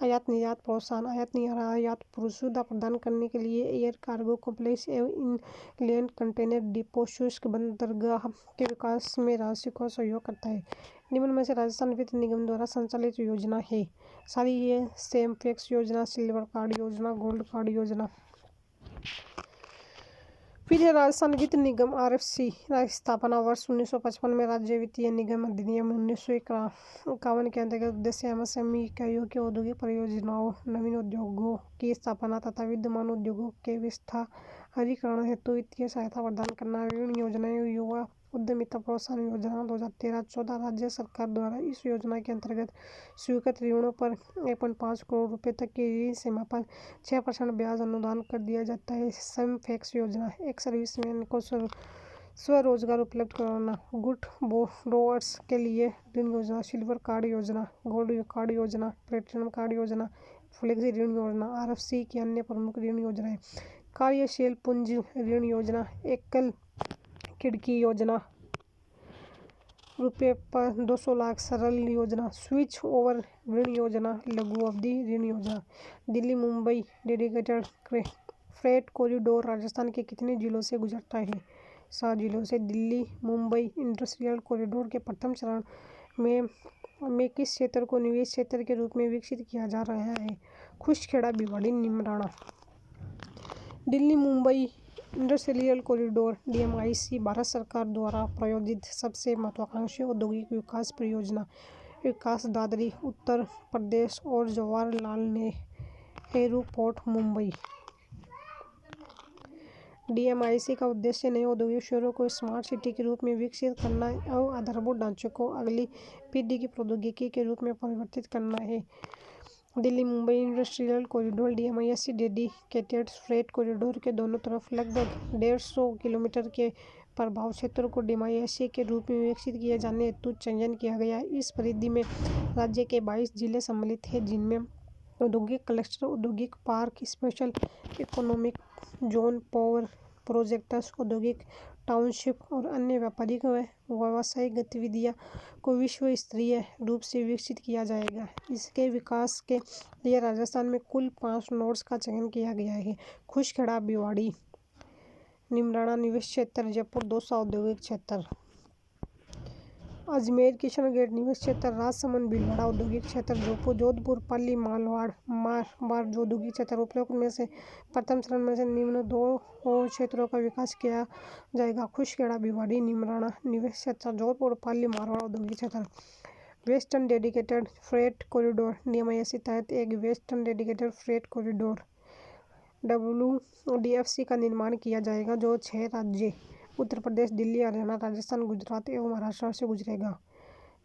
आयात निर्यात प्रोत्साहन, आयात सुविधा प्रदान करने के लिए एयर कार्गो कॉम्प्लेक्स एवं इनलैंड कंटेनर डिपो, शुष्क बंदरगाह के विकास में राशि को सहयोग करता है। निम्न में से राजस्थान वित्त निगम द्वारा संचालित योजना है सारी ये सेमफेक्स योजना, सिल्वर कार्ड योजना, गोल्ड कार्ड योजना। फिर है राजस्थान वित्त निगम RFC। स्थापना वर्ष 1955 में राज्य वित्तीय निगम अधिनियम 1951 के अंतर्गत उद्देश्य MSME इकाइयों के औद्योगिक परियोजनाओं, नवीन उद्योगों की स्थापना तथा विद्यमान उद्योगों के विस्तारीकरण हेतु वित्तीय सहायता प्रदान करना। ऋण योजनाएं, युवा उद्यमिता प्रोत्साहन योजना 2013-14 राज्य सरकार द्वारा इस योजना के अंतर्गत स्वीकृत ऋणों पर 1.5 करोड़ रुपए तक की ऋण सीमा पर 6% ब्याज अनुदान कर दिया जाता है। सेमफेक्स योजना, एक सर्विसमैन को स्वरोजगार उपलब्ध कराना। गुड बोरोअर्स के लिए ऋण योजना, सिल्वर कार्ड योजना, गोल्ड कार्ड योजना, प्लेटिनम कार्ड योजना, फ्लेक्सी ऋण योजना। RFC की अन्य प्रमुख ऋण योजनाएं, कार्यशील पूंजी ऋण योजना, एकल खिड़की योजना, रुपये पर 200 लाख सरल योजना, स्विच ओवर ऋण योजना, लघु अवधि ऋण योजना। Delhi Mumbai dedicated freight corridor Rajasthan के कितने जिलों से गुजरता है? 7 जिलों से। दिल्ली मुंबई इंडस्ट्रियल कॉरिडोर के प्रथम चरण में किस क्षेत्र को निवेश क्षेत्र के रूप में विकसित किया जा रहा है? Khushkhera, Bhiwadi, Neemrana. Delhi Mumbai industrial corridor DMIC Bharat सरकार द्वारा प्रायोजित सबसे महत्वाकांक्षी औद्योगिक विकास परियोजना विकास दादरी उत्तर प्रदेश और जवाहरलाल नेहरू पोर्ट मुंबई। DMIC का उद्देश्य नए औद्योगिक शहरों को स्मार्ट सिटी के रूप में विकसित करना और आधारभूत ढांचे को अगली पीढ़ी की प्रौद्योगिकी के रूप में परिवर्तित करना है। Delhi Mumbai industrial corridor DMIC dedicated freight corridor के दोनों तरफ लगभग 150 किलोमीटर के प्रभाव क्षेत्र को DMIC के रूप में विकसित किए जाने हेतु चयन किया गया है। इस परिधि में राज्य के 22 जिले सम्मिलित हैं, जिनमें औद्योगिक क्लस्टर, औद्योगिक park, special economic zone, power projects, औद्योगिक टाउनशिप और अन्य व्यापारिक व व्यावसायिक गतिविधियां को विश्व स्तरीय रूप से विकसित किया जाएगा। इसके विकास के लिए राजस्थान में कुल 5 नोड्स का चयन किया गया है। खुशखेड़ा, भिवाड़ी, निमराना निवेश क्षेत्र, जयपुर दौसा औद्योगिक क्षेत्र, अजमेर किशनगढ़ निवेश क्षेत्र, राजसमंद भीलवाड़ा औद्योगिक क्षेत्र, जोधपुर पाली मारवाड़ औद्योगिक क्षेत्र। उपरोक्त में से प्रथम चरण में से निम्न 2 क्षेत्रों का विकास किया जाएगा। खुशखेड़ा, भिवाड़ी, निमराना निवेश क्षेत्र, जोधपुर पाली मारवाड़ औद्योगिक क्षेत्र। Western dedicated freight corridor DMIC तहत एक western dedicated freight corridor WDFC का निर्माण किया जाएगा, जो 6 राज्य उत्तर प्रदेश, दिल्ली, हरियाणा, राजस्थान, गुजरात एवं महाराष्ट्र से गुजरेगा।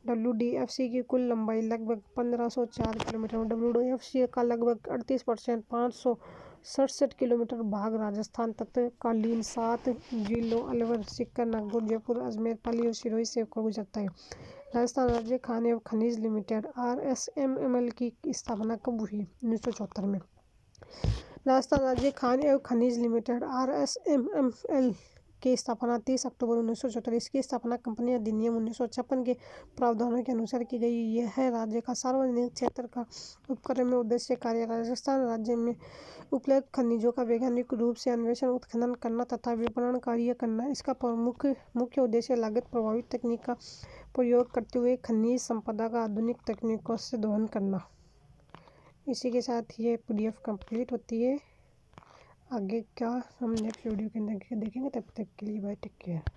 WDFC की कुल लंबाई लगभग 1504 किलोमीटर। WDFC का लगभग 38% 567 किलोमीटर भाग राजस्थान तत्कालीन 7 जिलों अलवर, सीकर, नागौर, जयपुर, अजमेर, पाली और सिरोही से होकर गुजरता है। राजस्थान राज्य खान एवं खनिज लिमिटेड RSMML की स्थापना कब हुई? 1974 में। राजस्थान राज्य खान एवं खनिज लिमिटेड RSMML की स्थापना 30 अक्टूबर 1974। इसकी स्थापना कंपनी अधिनियम 1956 के प्रावधानों के अनुसार की गई। यह राज्य का सार्वजनिक क्षेत्र का उपक्रम में उद्देश्य कार्य राजस्थान राज्य में उपलब्ध खनिजों का वैज्ञानिक रूप से अन्वेषण, उत्खनन करना तथा विपणन कार्य करना। इसका मुख्य उद्देश्य लागत प्रभावित तकनीक का प्रयोग करते हुए खनिज संपदा का आधुनिक तकनीकों से दोहन करना। इसी के साथ ये PDF कंप्लीट होती है। आगे क्या हम नेक्स्ट वीडियो के अंदर देखेंगे। तब तक के लिए बाय, टेक केयर।